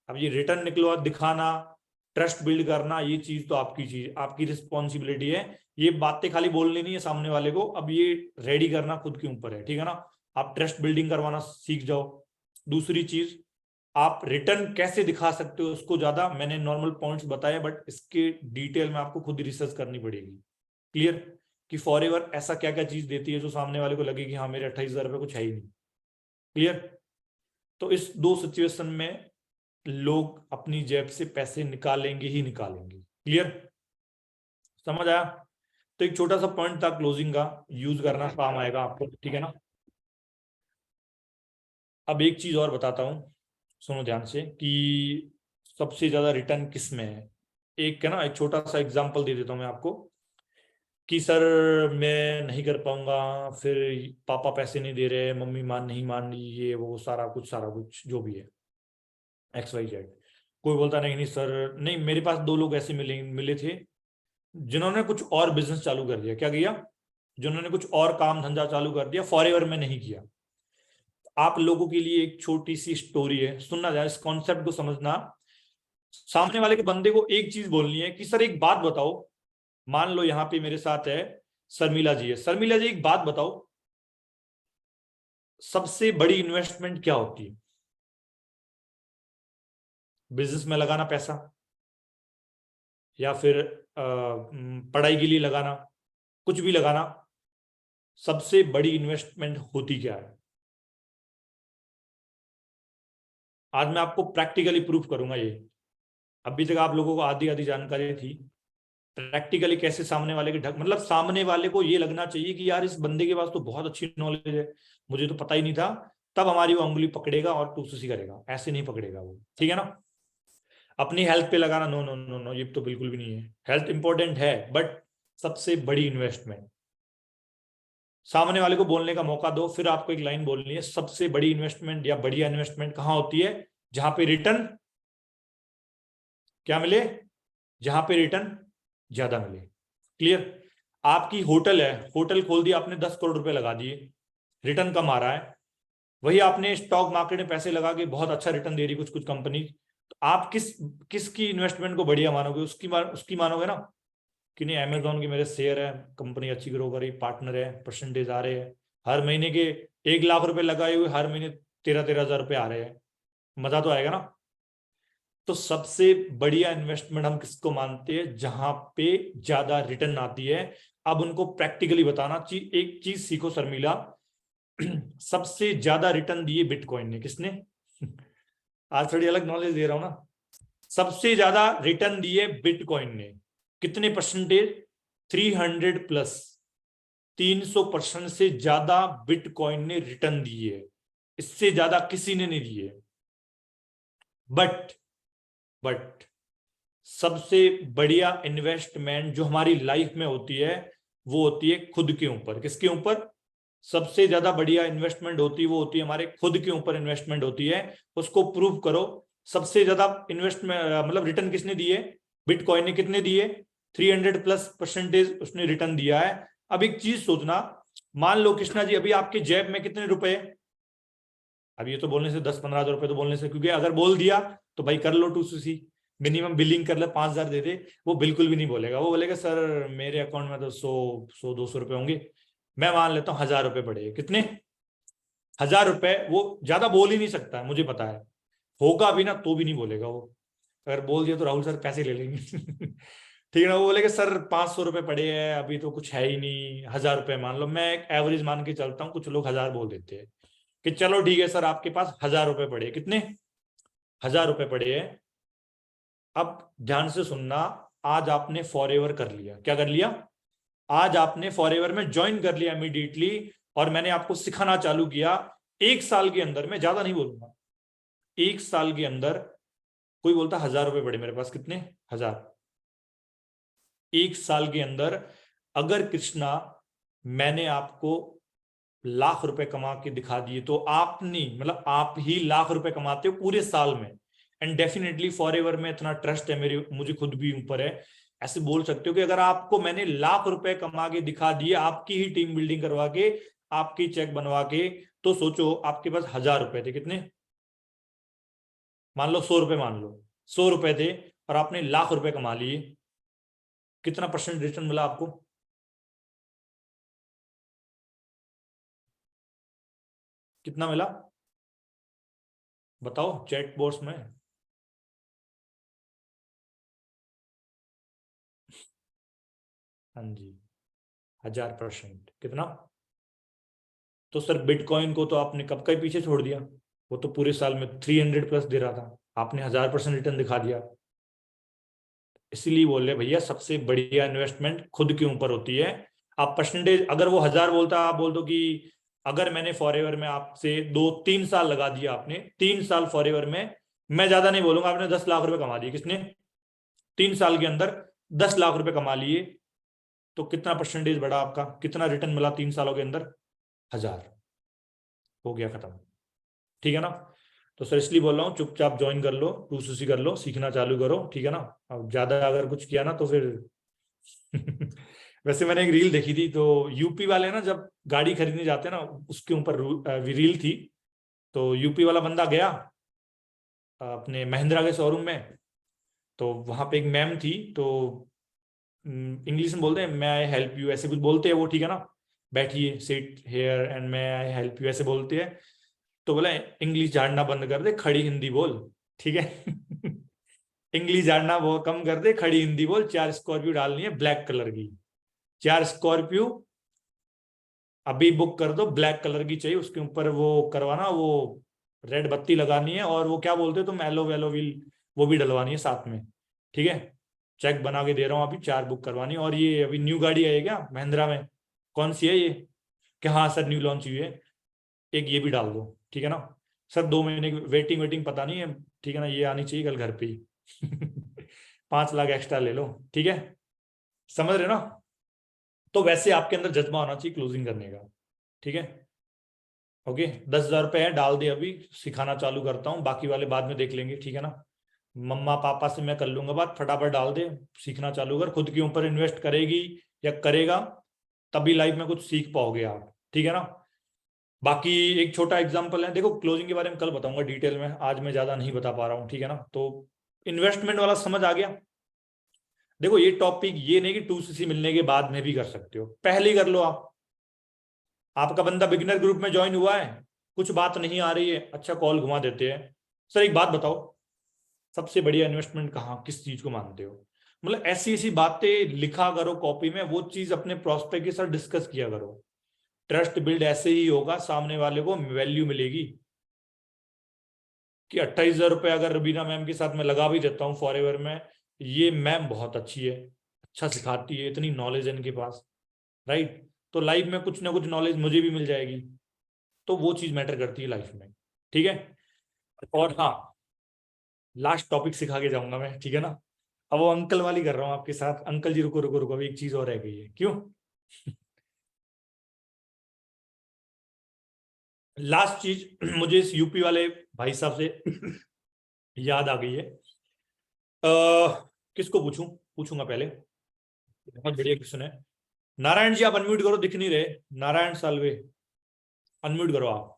अब ये रिटर्न निकलवा दिखाना, ट्रस्ट बिल्ड करना, ये चीज तो आपकी रिस्पॉन्सिबिलिटी है। ये बातें खाली बोलनी नहीं है सामने वाले को, अब ये रेडी करना खुद के ऊपर है, ठीक है ना। आप ट्रस्ट बिल्डिंग करवाना सीख जाओ। दूसरी चीज, आप रिटर्न कैसे दिखा सकते हो उसको ज्यादा, मैंने नॉर्मल पॉइंट्स बताए बट इसके डिटेल में आपको खुद रिसर्च करनी पड़ेगी। क्लियर? कि फॉरएवर ऐसा क्या क्या चीज देती है जो सामने वाले को लगे कि हाँ मेरे 28,000 रुपये कुछ है ही नहीं। क्लियर? तो इस दो सिचुएशन में लोग अपनी जेब से पैसे निकालेंगे ही निकालेंगे। क्लियर? समझ आया? तो एक छोटा सा पॉइंट था क्लोजिंग का, यूज करना काम आएगा आपको, ठीक है ना। अब एक चीज और बताता हूं, सुनो ध्यान से, कि सबसे ज्यादा रिटर्न किस में है। एक है ना, एक छोटा सा एग्जांपल दे देता हूं मैं आपको कि सर मैं नहीं कर पाऊंगा, फिर पापा पैसे नहीं दे रहे, मम्मी नहीं मान रही, ये वो सारा कुछ जो भी है XYZ। कोई बोलता नहीं सर, नहीं। मेरे पास 2 लोग ऐसे मिले थे जिन्होंने कुछ और बिजनेस चालू कर दिया। क्या किया? जिन्होंने कुछ और काम धंधा चालू कर दिया, फॉरएवर में नहीं किया। आप लोगों के लिए एक छोटी सी स्टोरी है, सुनना जाए, इस कॉन्सेप्ट को समझना। सामने वाले के बंदे को एक चीज बोलनी है कि सर एक बात बताओ, मान लो यहाँ पे मेरे साथ है शर्मिला जी है। शर्मिला जी एक बात बताओ, सबसे बड़ी इन्वेस्टमेंट क्या होती है? बिजनेस में लगाना पैसा, या फिर पढ़ाई के लिए लगाना, कुछ भी लगाना, सबसे बड़ी इन्वेस्टमेंट होती क्या है? आज मैं आपको प्रैक्टिकली प्रूफ करूंगा ये। अभी तक आप लोगों को आधी आधी जानकारी थी, प्रैक्टिकली कैसे सामने वाले के मतलब सामने वाले को ये लगना चाहिए कि यार इस बंदे के पास तो बहुत अच्छी नॉलेज है, मुझे तो पता ही नहीं था। तब हमारी वो उंगली पकड़ेगा और टूसुसी करेगा, ऐसे नहीं पकड़ेगा वो, ठीक है ना। अपनी हेल्थ पे लगाना, नो नो नो नो, ये तो बिल्कुल भी नहीं है। हेल्थ इंपॉर्टेंट है बट सबसे बड़ी इन्वेस्टमेंट, सामने वाले को बोलने का मौका दो, फिर आपको एक लाइन बोलनी है, सबसे बड़ी इन्वेस्टमेंट या बढ़िया इन्वेस्टमेंट कहाँ होती है? जहां पे रिटर्न क्या मिले? जहां पे रिटर्न ज्यादा मिले। क्लियर? आपकी होटल है, होटल खोल दिया आपने, 10 करोड़ रुपए लगा दिए, रिटर्न कम आ रहा है। वही आपने स्टॉक मार्केट में पैसे लगा के बहुत अच्छा रिटर्न दे रही कुछ कंपनी, तो आप किसकी इन्वेस्टमेंट को बढ़िया मानोगे? उसकी मानोगे ना कि नहीं अमेजोन के मेरे शेयर है, कंपनी अच्छी ग्रो कर रही, पार्टनर है, परसेंटेज आ रहे हैं, हर महीने के 1 लाख रुपए लगाए हुए हर महीने 13-13 हजार रुपए आ रहे हैं, मजा तो आएगा ना। तो सबसे बढ़िया इन्वेस्टमेंट हम किसको मानते हैं? जहां पे ज्यादा रिटर्न आती है। अब उनको प्रैक्टिकली बताना, एक चीज सीखो शर्मिला, सबसे ज्यादा रिटर्न दिए बिटकॉइन ने। किसने? आज थोड़ी अलग नॉलेज दे रहा हूं ना। सबसे ज्यादा रिटर्न दिए बिटकॉइन ने। कितने परसेंटेज? 300+, 300% से ज्यादा बिटकॉइन ने रिटर्न दिए, इससे ज्यादा किसी ने नहीं दिए। बट सबसे बढ़िया इन्वेस्टमेंट जो हमारी लाइफ में होती है वो होती है खुद के ऊपर। किसके ऊपर? सबसे ज्यादा बढ़िया इन्वेस्टमेंट होती है वो होती है हमारे खुद के ऊपर इन्वेस्टमेंट होती है। उसको प्रूव करो। सबसे ज्यादा इन्वेस्टमेंट मतलब रिटर्न किसने दिए? बिटकॉइन ने। कितने दिए? 300+% उसने रिटर्न दिया है। अब एक चीज सोचना, मान लो कृष्णा जी अभी आपके जेब में कितने रुपए, अब ये तो बोलने से 10-15 हजार रुपए तो बोलने से, क्योंकि अगर बोल दिया तो भाई कर लो 2cc, मिनिमम बिलिंग कर ले, 5,000 दे दे, वो बिल्कुल भी नहीं बोलेगा। वो बोलेगा सर मेरे अकाउंट में तो 100-200 रुपए होंगे। मैं मान लेता हूँ 1,000 रुपए पड़े, कितने 1,000 रुपए। वो ज्यादा बोल ही नहीं सकता है, मुझे पता है, होगा भी ना तो भी नहीं बोलेगा वो। अगर बोल दिया तो राहुल सर पैसे ले लेंगे ठीक है ना। वो बोलेगा सर 500 रुपए पड़े हैं, अभी तो कुछ है ही नहीं, 1,000 रुपए मान लो। मैं एक एवरेज मान के चलता हूँ, कुछ लोग 1,000 बोल देते हैं कि चलो ठीक है सर आपके पास 1,000 रुपए पड़े, कितने 1,000 रुपए पड़े हैं। अब ध्यान से सुनना, आज आपने फॉरएवर कर लिया, क्या कर लिया, आज आपने फॉरएवर में ज्वाइन कर लिया इमीडिएटली, और मैंने आपको सिखाना चालू किया। 1 साल के अंदर, मैं ज्यादा नहीं बोलूंगा, 1 साल के अंदर कोई बोलता 1,000 रुपए पड़े मेरे पास, कितने 1,000। 1 साल के अंदर अगर कृष्णा मैंने आपको लाख रुपए कमा के दिखा दिए, तो आप नहीं, मतलब आप ही लाख रुपए कमाते हो पूरे साल में। एंड डेफिनेटली फॉरएवर में इतना ट्रस्ट है मेरे, मुझे खुद भी ऊपर है, ऐसे बोल सकते हो कि अगर आपको मैंने लाख रुपए कमा के दिखा दिए, आपकी ही टीम बिल्डिंग करवा के, आपकी चेक बनवा के, तो सोचो आपके पास 1,000 रुपए थे, कितने, मान लो 100 रुपए, मान लो 100 रुपए थे, और आपने लाख रुपए कमा लिए, कितना % रिटर्न मिला आपको, कितना मिला बताओ चैट बॉक्स में। हाँ जी, 1,000%, कितना। तो सर बिटकॉइन को तो आपने कब का ही पीछे छोड़ दिया, वो तो पूरे साल में 300 प्लस दे रहा था, आपने 1,000% रिटर्न दिखा दिया। इसीलिए बोल रहे भैया, सबसे बढ़िया इन्वेस्टमेंट खुद के ऊपर होती है। आप परसेंटेज, अगर वो 1,000 बोलता, आप बोल दो कि अगर मैंने फॉरएवर में आपसे 2-3 साल लगा दिया, आपने 3 साल फॉरएवर में, मैं ज्यादा नहीं बोलूंगा, आपने 10 लाख रुपए कमा दिए, किसने 3 साल के अंदर 10 लाख रुपए कमा लिए, तो कितना % बढ़ा आपका, कितना रिटर्न मिला 3 सालों के अंदर, 1,000, हो गया खत्म, ठीक है ना। तो सर इसलिए बोल रहा हूँ चुपचाप ज्वाइन कर लो, 2cc कर लो, सीखना चालू करो, ठीक है ना। अब ज्यादा अगर कुछ किया ना तो फिर वैसे मैंने एक रील देखी थी, तो यूपी वाले ना जब गाड़ी खरीदने जाते हैं ना, उसके ऊपर रील थी। तो यूपी वाला बंदा गया अपने महिंद्रा के शोरूम में, तो वहां पे एक मैम थी, तो इंग्लिश में बोलते हैं मैं आई हेल्प यू, ऐसे कुछ बोलते हैं वो, ठीक है ना, बैठिए सिट हेयर एंड मैं आई हेल्प यू, ऐसे बोलते हैं। तो बोला इंग्लिश झाड़ना बंद कर दे, खड़ी हिंदी बोल, ठीक है इंग्लिश झाड़ना वो कम कर दे, खड़ी हिंदी बोल, 4 स्कॉर्पियो डालनी है ब्लैक कलर की, 4 स्कॉर्पियो अभी बुक कर दो, ब्लैक कलर की चाहिए, उसके ऊपर वो करवाना, वो रेड बत्ती लगानी है, और वो क्या बोलते हो तुम, एलो वेलो व्हील, वो भी डलवानी है साथ में, ठीक है। चेक बना के दे रहा हूँ, अभी 4 बुक करवानी है। और ये अभी न्यू गाड़ी आई है क्या महिंद्रा में, कौन सी है ये, कि हाँ सर न्यू लॉन्च हुई है, एक ये भी डाल दो, ठीक है ना। सर 2 महीने की वेटिंग पता नहीं है, ठीक है ना, ये आनी चाहिए कल घर पे ही 5 लाख एक्स्ट्रा ले लो, ठीक है, समझ रहे ना। तो वैसे आपके अंदर जज्बा होना चाहिए क्लोजिंग करने का, ठीक है। ओके, 10,000 रुपए है, डाल दे, अभी सिखाना चालू करता हूँ, बाकी वाले बाद में देख लेंगे, ठीक है ना। मम्मा पापा से मैं कर लूंगा बात, फटाफट डाल दे, सीखना चालू कर, खुद के ऊपर इन्वेस्ट करेगी या करेगा तभी लाइफ में कुछ सीख पाओगे आप, ठीक है ना। बाकी एक छोटा एग्जांपल है, देखो क्लोजिंग के बारे में कल बताऊंगा डिटेल में, आज मैं ज्यादा नहीं बता पा रहा हूँ, ठीक है ना। तो इन्वेस्टमेंट वाला समझ आ गया। देखो ये टॉपिक ये नहीं कि 2cc मिलने के बाद में भी कर सकते हो, पहले ही कर लो आप। आपका बंदा बिगिनर ग्रुप में ज्वाइन हुआ है, कुछ बात नहीं आ रही है, अच्छा कॉल घुमा देते हैं, सर एक बात बताओ, सबसे बढ़िया इन्वेस्टमेंट कहाँ, किस चीज को मानते हो, मतलब ऐसी ऐसी बातें लिखा करो कॉपी में, वो चीज अपने प्रोस्पेक्ट के साथ डिस्कस किया करो। ट्रस्ट बिल्ड ऐसे ही होगा, सामने वाले को वैल्यू मिलेगी कि 28,000 रुपये अगर रबीना मैम के साथ मैं लगा भी देता हूँ फॉरएवर में, ये मैम बहुत अच्छी है, अच्छा सिखाती है, इतनी नॉलेज है इनके पास, राइट, तो लाइफ में कुछ ना कुछ नॉलेज मुझे भी मिल जाएगी, तो वो चीज मैटर करती है लाइफ में, ठीक है। और हाँ, लास्ट टॉपिक सिखा के जाऊंगा मैं, ठीक है ना। अब वो अंकल वाली कर रहा हूँ आपके साथ, अंकल जी रुको रुको रुको, अभी एक चीज और रह गई है, क्यों लास्ट चीज मुझे इस यूपी वाले भाई साहब से याद आ गई है। किसको पूछूं, पूछूंगा पहले, बहुत बढ़िया क्वेश्चन है। नारायण जी आप अनम्यूट करो, दिख नहीं रहे। नारायण सालवे अनम्यूट करो, आप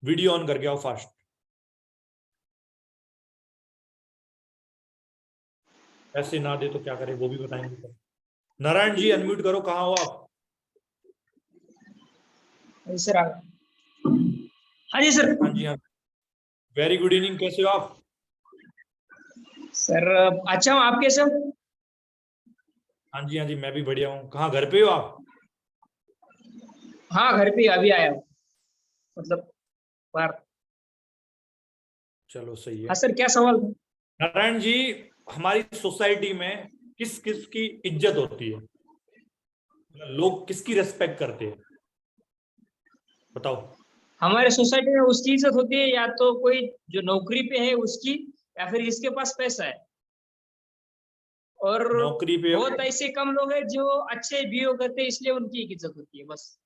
वीडियो ऑन करके आओ फास्ट। ऐसे ना दे तो क्या करें वो भी बताएंगे। नारायण जी अनम्यूट करो, कहाँ हो आप? सर हाँ जी सर। हाँ जी हाँ, वेरी गुड इवनिंग, कैसे हो आप? सर अच्छा हूँ, आप कैसे हो? हाँ जी मैं भी बढ़िया हूँ। कहाँ, घर पे हो आप? हाँ घर पे अभी आया हूँ, मतलब बाहर। चलो सही है। हाँ सर, क्या सवाल था? नारायण जी, हमारी सोसाइटी में किस किस की इज्जत होती है, लोग किसकी रेस्पेक्ट करते हैं, बताओ। हमारे सोसाइटी में उसकी इज्जत होती है या तो कोई जो नौकरी पे है उसकी, या फिर जिसके पास पैसा है। और नौकरी पे बहुत ऐसे कम लोग हैं जो अच्छे बिहेव करते हैं, इसलिए उनकी इज्जत होती है बस।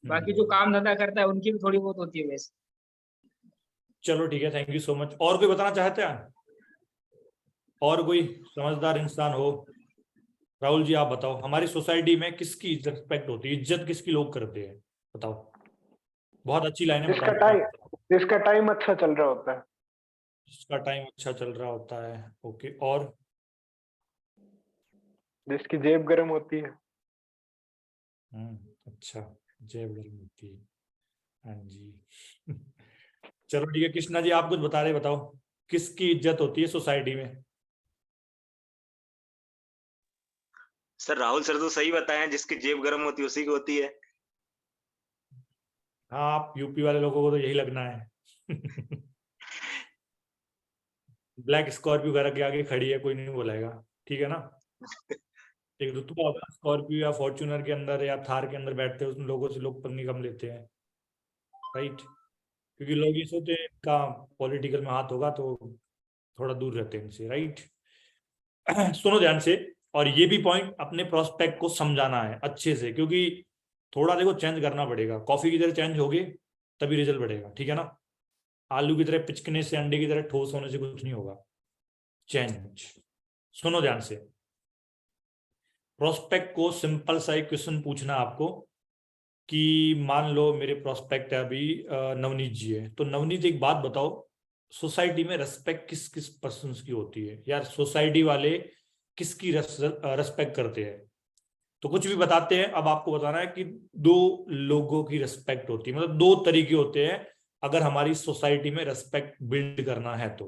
बाकी जो काम धंधा करता है उनकी भी थोड़ी बहुत होती है वैसे। चलो ठीक है, थैंक यू सो मच। और कोई बताना चाहते हैं? और कोई समझदार इंसान हो? राहुल जी आप बताओ, हमारी सोसाइटी में किसकी रिस्पेक्ट होती है, इज्जत किसकी लोग करते हैं, बताओ। बहुत अच्छी लाइन है, जिसका टाइम अच्छा चल रहा होता है। जिसका टाइम अच्छा चल रहा होता है, ओके। और जिसकी जेब गर्म होती है। अच्छा, जेब गर्म होती है, हाँ जी। चलो ठीक है, कृष्णा जी आप कुछ बता रहे, बताओ किसकी इज्जत होती है सोसाइटी में? सर राहुल सर तो सही बताए, जिसकी जेब गर्म होती है उसी की होती है। हाँ, आप यूपी वाले लोगों को तो यही लगना है। ब्लैक स्कॉर्पियो घर के आगे खड़ी है, कोई नहीं बोलेगा, ठीक है ना। एक रुतबा होता है स्कॉर्पियो या फॉर्च्यूनर के अंदर या थार के अंदर बैठते हैं, उन लोगों से लोग पंगी कम लेते हैं, राइट। क्योंकि लोग ये सोचते हैं इनका पॉलिटिकल में हाथ होगा तो थोड़ा दूर रहते हैं इनसे, राइट। सुनो ध्यान से, और ये भी पॉइंट अपने प्रोस्पेक्ट को समझाना है अच्छे से, क्योंकि थोड़ा देखो चेंज करना पड़ेगा। कॉफी की तरह चेंज होगे तभी रिजल्ट बढ़ेगा, ठीक है ना। आलू की तरह पिचकने से, अंडे की तरह ठोस होने से कुछ नहीं होगा। चेंज, सुनो ध्यान से। प्रोस्पेक्ट को सिंपल सा एक क्वेश्चन पूछना आपको कि मान लो मेरे प्रोस्पेक्ट है अभी नवनीत जी है, तो नवनीत एक बात बताओ, सोसाइटी में रेस्पेक्ट किस किस पर्सन की होती है यार, सोसाइटी वाले किसकी रेस्पेक्ट करते हैं? तो कुछ भी बताते हैं, अब आपको बताना है कि दो लोगों की रेस्पेक्ट होती है, मतलब दो तरीके होते हैं अगर हमारी सोसाइटी में रेस्पेक्ट बिल्ड करना है तो।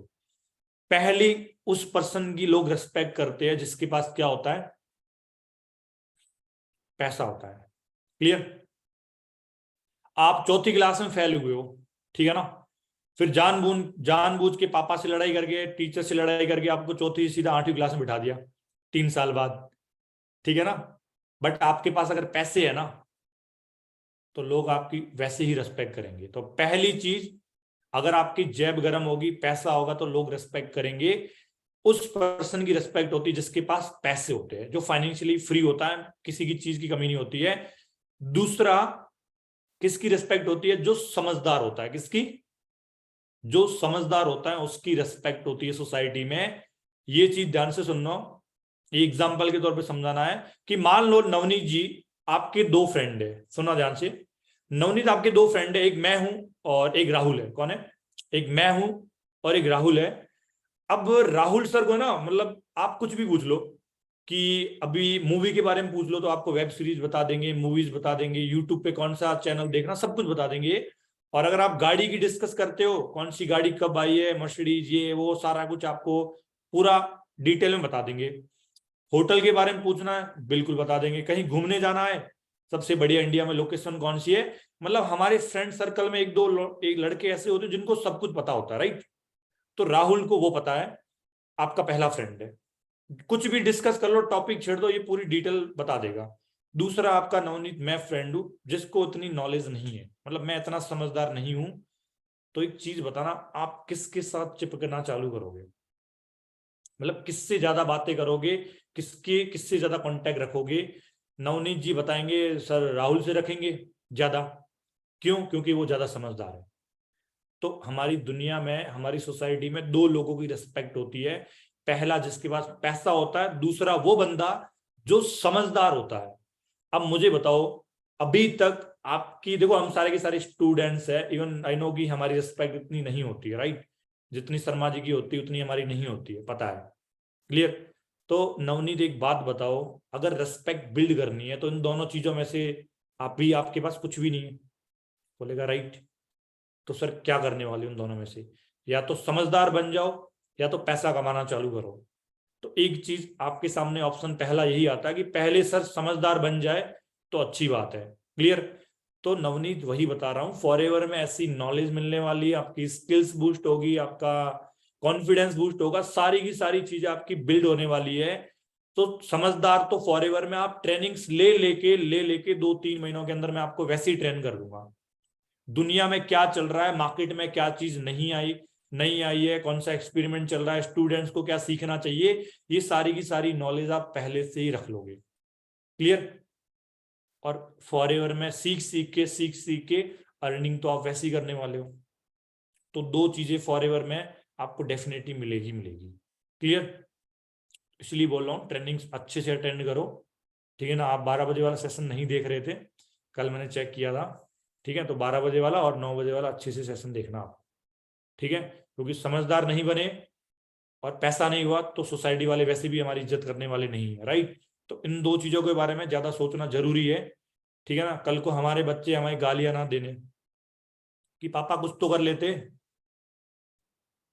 पहली, उस पर्सन की लोग रेस्पेक्ट करते हैं जिसके पास क्या होता है, पैसा होता है। क्लियर? आप चौथी क्लास में फेल हुए हो, ठीक है ना, फिर जानबूझ के पापा से लड़ाई करके, टीचर से लड़ाई करके आपको चौथी सीधा 8वीं क्लास में बिठा दिया 3 साल बाद, ठीक है ना। बट आपके पास अगर पैसे है ना तो लोग आपकी वैसे ही रेस्पेक्ट करेंगे। तो पहली चीज, अगर आपकी जेब गर्म होगी, पैसा होगा, तो लोग रेस्पेक्ट करेंगे। उस पर्सन की रेस्पेक्ट होती है जिसके पास पैसे होते हैं, जो फाइनेंशियली फ्री होता है, किसी की चीज की कमी नहीं होती है। दूसरा, किसकी रेस्पेक्ट होती है, जो समझदार होता है। किसकी? जो समझदार होता है उसकी रेस्पेक्ट होती है सोसाइटी में। ये चीज ध्यान से सुनना, एग्जाम्पल के तौर पे समझाना है कि मान लो नवनीत जी आपके 2 फ्रेंड है, सुना ध्यान से। नवनीत आपके 2 फ्रेंड है, एक मैं हूं और एक राहुल है। कौन है? एक मैं हूं और एक राहुल है। अब राहुल सर को ना, मतलब आप कुछ भी पूछ लो कि अभी मूवी के बारे में पूछ लो तो आपको वेब सीरीज बता देंगे, मूवीज बता देंगे, यूट्यूब पे कौन सा चैनल देखना, सब कुछ बता देंगे। और अगर आप गाड़ी की डिस्कस करते हो, कौन सी गाड़ी कब आई है, मर्सिडीज, ये वो सारा कुछ आपको पूरा डिटेल में बता देंगे। होटल के बारे में पूछना है, बिल्कुल बता देंगे। कहीं घूमने जाना है, सबसे बढ़िया इंडिया में लोकेशन कौन सी है, मतलब हमारे फ्रेंड सर्कल में एक लड़के ऐसे होते हैं जिनको सब कुछ पता होता है, राइट। तो राहुल को वो पता है, आपका पहला फ्रेंड है, कुछ भी डिस्कस कर लो, टॉपिक छेड़ दो, ये पूरी डिटेल बता देगा। दूसरा आपका नवनीत, मैं फ्रेंड हूं जिसको उतनी नॉलेज नहीं है, मतलब मैं इतना समझदार नहीं हूं। तो एक चीज बताना, आप किसके साथ चिपकना चालू करोगे, मतलब किससे ज्यादा बातें करोगे, किससे ज्यादा कांटेक्ट रखोगे? नवनीत जी बताएंगे सर राहुल से रखेंगे ज्यादा। क्यों? क्योंकि वो ज्यादा समझदार है। तो हमारी दुनिया में, हमारी सोसाइटी में 2 लोगों की रिस्पेक्ट होती है। पहला, जिसके पास पैसा होता है। दूसरा, वो बंदा जो समझदार होता है। अब मुझे बताओ, अभी तक आपकी, देखो हम सारे के सारे स्टूडेंट्स है, इवन आई नो कि हमारी रिस्पेक्ट इतनी नहीं होती है, राइट, जितनी शर्मा जी की होती है उतनी हमारी नहीं होती है, पता है, क्लियर। तो नवनीत एक बात बताओ, अगर रिस्पेक्ट बिल्ड करनी है तो इन दोनों चीजों में से आपके पास कुछ भी नहीं है, बोलेगा राइट, तो सर क्या करने वाले उन दोनों में से, या तो समझदार बन जाओ या तो पैसा कमाना चालू करो। तो एक चीज आपके सामने ऑप्शन पहला यही आता है कि पहले सर समझदार बन जाए तो अच्छी बात है, क्लियर। तो नवनीत वही बता रहा हूं, फॉरएवर में ऐसी नॉलेज मिलने वाली है, आपकी स्किल्स बूस्ट होगी, आपका कॉन्फिडेंस बूस्ट होगा, सारी की सारी चीजें आपकी बिल्ड होने वाली है। तो समझदार तो फॉरएवर में आप ट्रेनिंग्स ले लेके 2-3 महीनों के अंदर मैं आपको वैसे ही ट्रेन कर दूंगा। दुनिया में क्या चल रहा है, मार्केट में क्या चीज नहीं आई है, कौन सा एक्सपेरिमेंट चल रहा है, स्टूडेंट्स को क्या सीखना चाहिए, ये सारी की सारी नॉलेज आप पहले से ही रख लोगे, क्लियर। और फॉरएवर में सीख के अर्निंग तो आप वैसे ही करने वाले हो। तो दो चीजें फॉरएवर में आपको डेफिनेटली मिलेगी, क्लियर। इसलिए बोल रहा हूँ ट्रेनिंग अच्छे से अटेंड करो, ठीक है ना। आप 12 बजे वाला सेशन नहीं देख रहे थे, कल मैंने चेक किया था, ठीक है। तो 12 बजे वाला और 9 बजे वाला अच्छे से सेशन देखना आप, ठीक है। क्योंकि समझदार नहीं बने और पैसा नहीं हुआ तो सोसाइटी वाले वैसे भी हमारी इज्जत करने वाले नहीं है, राइट। तो इन दो चीजों के बारे में ज्यादा सोचना जरूरी है, ठीक है ना। कल को हमारे बच्चे हमें गालियां ना देने कि पापा कुछ तो कर लेते,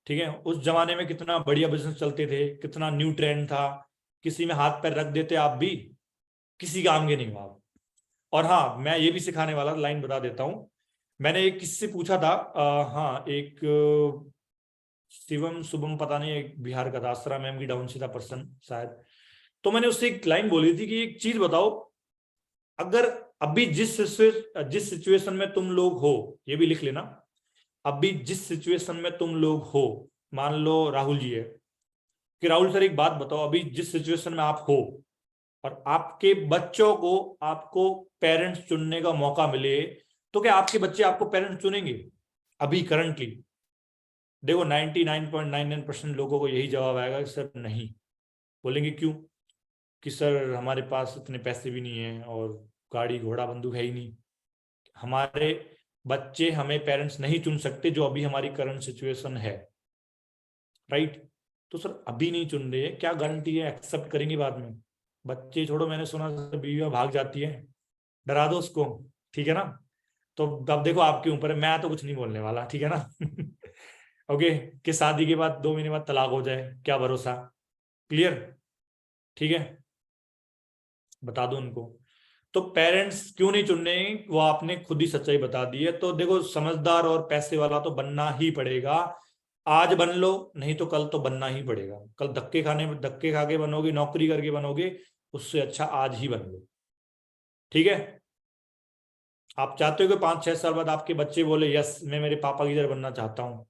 ठीक है। उस जमाने में कितना बढ़िया बिजनेस चलते थे, कितना न्यू ट्रेंड था, किसी में हाथ पैर रख देते आप भी, किसी काम के नहीं हो आप। और हाँ, मैं ये भी सिखाने वाला, लाइन बता देता हूँ। मैंने एक किससे पूछा था, हाँ, एक शिवम शुभम पता नहीं, एक बिहार का था, आसरा मैम की डाउन सीधा पर्सन शायद। तो मैंने उससे एक लाइन बोली थी कि एक चीज बताओ, अगर अभी जिस सिचुएशन में तुम लोग हो, ये भी लिख लेना, अभी जिस सिचुएशन में तुम लोग हो, मान लो राहुल जी है, कि राहुल सर एक बात बताओ, अभी जिस सिचुएशन में आप हो और आपके बच्चों को आपको पेरेंट्स चुनने का मौका मिले, तो क्या आपके बच्चे आपको पेरेंट्स चुनेंगे अभी करंटली? देखो 99.99% लोगों को यही जवाब आएगा कि सर नहीं। बोलेंगे क्यों? कि सर हमारे पास इतने पैसे भी नहीं है और गाड़ी घोड़ा बंदूक है ही नहीं। हमारे बच्चे हमें पेरेंट्स नहीं चुन सकते जो अभी हमारी करंट सिचुएशन है, राइट। तो सर अभी नहीं चुन रहे, क्या गारंटी है एक्सेप्ट करेंगे बाद में? बच्चे छोड़ो, मैंने सुना बीवियां भाग जाती है, डरा दो उसको, ठीक है ना। तो अब देखो आपके ऊपर है, मैं तो कुछ नहीं बोलने वाला, ठीक है ना। ओके, कि शादी के बाद 2 महीने बाद तलाक हो जाए, क्या भरोसा, क्लियर, ठीक है। बता दो उनको। तो पेरेंट्स क्यों नहीं चुन रहे, वो आपने खुद ही सच्चाई बता दी है। तो देखो, समझदार और पैसे वाला तो बनना ही पड़ेगा। आज बन लो, नहीं तो कल तो बनना ही पड़ेगा। कल धक्के खा के बनोगे, नौकरी करके बनोगे, उससे अच्छा आज ही बन लो, ठीक है। आप चाहते हो कि 5-6 साल बाद आपके बच्चे बोले यस मैं मेरे पापा की तरह बनना चाहता हूं,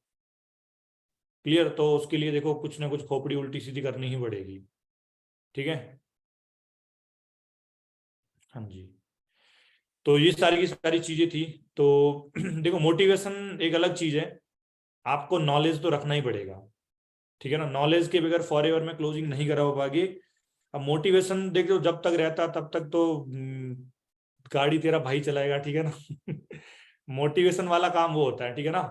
क्लियर। तो उसके लिए देखो कुछ ना कुछ खोपड़ी उल्टी सीधी करनी ही पड़ेगी, ठीक है। हाँ जी, तो ये सारी की सारी चीजें थी। तो देखो, मोटिवेशन एक अलग चीज है, आपको नॉलेज तो रखना ही पड़ेगा, ठीक है ना। नॉलेज के बगैर फॉरएवर में क्लोजिंग नहीं करा हो पाएगी। अब मोटिवेशन देखो जब तक रहता तब तक तो गाड़ी तेरा भाई चलाएगा, ठीक है ना। मोटिवेशन वाला काम वो होता है, ठीक है ना,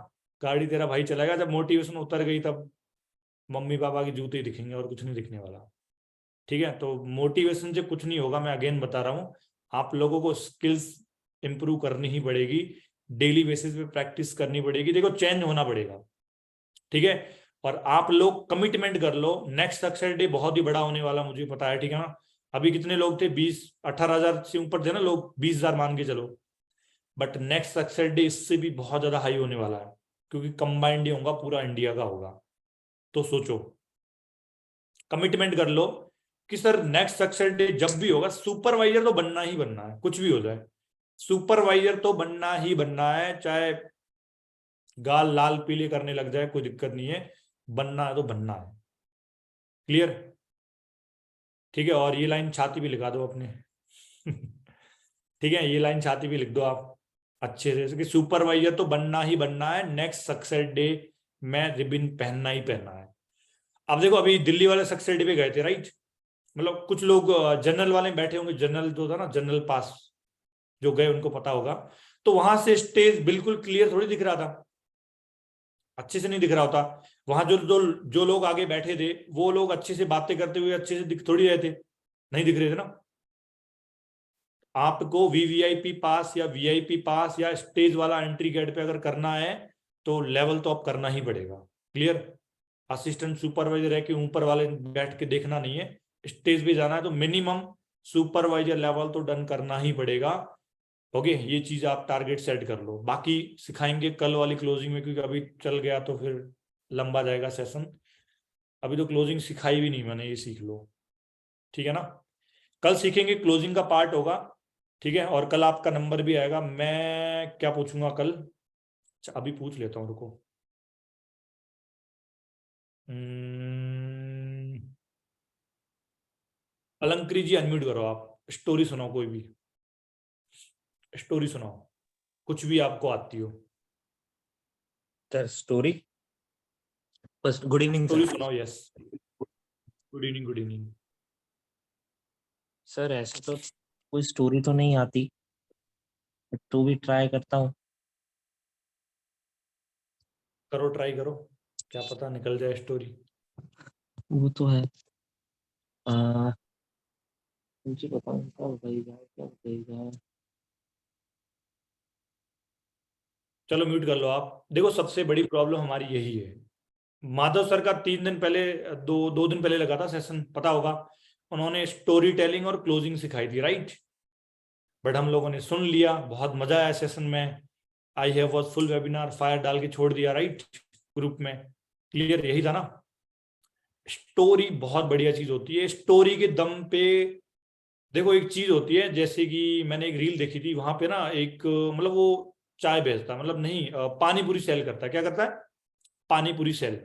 गाड़ी तेरा भाई चलाएगा। जब मोटिवेशन उतर गई तब मम्मी पापा के जूते ही दिखेंगे और कुछ नहीं दिखने वाला, ठीक है। तो मोटिवेशन से कुछ नहीं होगा, मैं अगेन बता रहा हूँ, आप लोगों को स्किल्स इंप्रूव करनी ही पड़ेगी, डेली बेसिस पे प्रैक्टिस करनी पड़ेगी, देखो चेंज होना पड़ेगा, ठीक है। और आप लोग कमिटमेंट कर लो, नेक्स्ट सक्सेस डे बहुत ही बड़ा होने वाला मुझे पता है, ठीक है ना। अभी कितने लोग थे, 18,000 से ऊपर थे ना लोग, 20,000 मान के चलो, बट नेक्स्ट सक्सेस डे इससे भी बहुत ज्यादा हाई होने वाला है, क्योंकि कंबाइंड डे होगा, पूरा इंडिया का होगा। तो सोचो, कमिटमेंट कर लो कि सर नेक्स्ट सक्सेस डे जब भी होगा, सुपरवाइजर तो बनना ही बनना है, कुछ भी हो जाए सुपरवाइजर तो बनना ही बनना है, चाहे गाल लाल पीले करने लग जाए कोई दिक्कत नहीं है, बनना है तो बनना है, क्लियर, ठीक है। और ये लाइन छाती भी लिखा दो अपने। ठीक है, ये लाइन छाती भी लिख दो आप अच्छे से कि सुपरवाइजर तो बनना ही बनना है, नेक्स्ट सक्सेस डे में रिबिन पहनना ही पहनना है। अब देखो, अभी दिल्ली वाले सक्सेस डे पे गए थे, राइट। मतलब कुछ लोग जनरल वाले बैठे होंगे, जनरल जो था ना, जनरल पास जो गए उनको पता होगा। तो वहां से स्टेज बिल्कुल क्लियर थोड़ी दिख रहा था, अच्छे से नहीं दिख रहा होता। वहां जो लोग आगे बैठे थे वो लोग अच्छे से बातें करते हुए अच्छे से दिख थोड़ी रहे थे, नहीं दिख रहे थे ना। आपको वीवीआईपी पास या वीआईपी पास या स्टेज वाला एंट्री गेट पे अगर करना है तो लेवल तो अब करना ही पड़ेगा। क्लियर? असिस्टेंट सुपरवाइजर है कि ऊपर वाले बैठ के देखना नहीं है, स्टेज पे जाना है तो मिनिमम सुपरवाइजर लेवल तो डन करना ही पड़ेगा। ओके, ये चीज आप टारगेट सेट कर लो। बाकी सिखाएंगे कल वाली क्लोजिंग में, क्योंकि अभी चल गया तो फिर लंबा जाएगा सेशन। अभी तो क्लोजिंग सिखाई भी नहीं मैंने, ये सीख लो, ठीक है ना। कल सीखेंगे, क्लोजिंग का पार्ट होगा, ठीक है। और कल आपका नंबर भी आएगा। मैं क्या पूछूंगा कल? अच्छा, अभी पूछ लेता हूँ, रुको। अलंकृत जी अनम्यूट करो, आप स्टोरी सुनाओ, कोई भी स्टोरी सुनाओ, कुछ भी आपको आती हो। Sir story, first good evening story sir. सुनाओ। Yes, good evening, good evening. Sir ऐसे तो कोई स्टोरी तो नहीं आती, तो भी ट्राई करता हूँ। करो, ट्राई करो, क्या पता निकल जाए स्टोरी। वो तो है। मुझे बताऊँ क्या बताइएगा, क्या बताइएगा। चलो म्यूट कर लो आप। देखो, सबसे बड़ी प्रॉब्लम हमारी यही है। माधव सर का 3 दिन पहले, दो दिन पहले लगा था सेशन, पता होगा। उन्होंने स्टोरी टेलिंग और क्लोजिंग सिखाई थी, राइट। बट हम लोगों ने सुन लिया, बहुत मजा आया सेशन में। I have watch full webinar, fire डाल के छोड़ दिया, राइट, ग्रुप में। क्लियर? यही था ना। स्टोरी बहुत बढ़िया चीज होती है। स्टोरी के दम पे देखो, एक चीज होती है, जैसे कि मैंने एक रील देखी थी, वहां पे ना एक मतलब वो चाय बेचता, मतलब नहीं, पानी पूरी सेल करता है। क्या करता है? पानी पूरी सेल।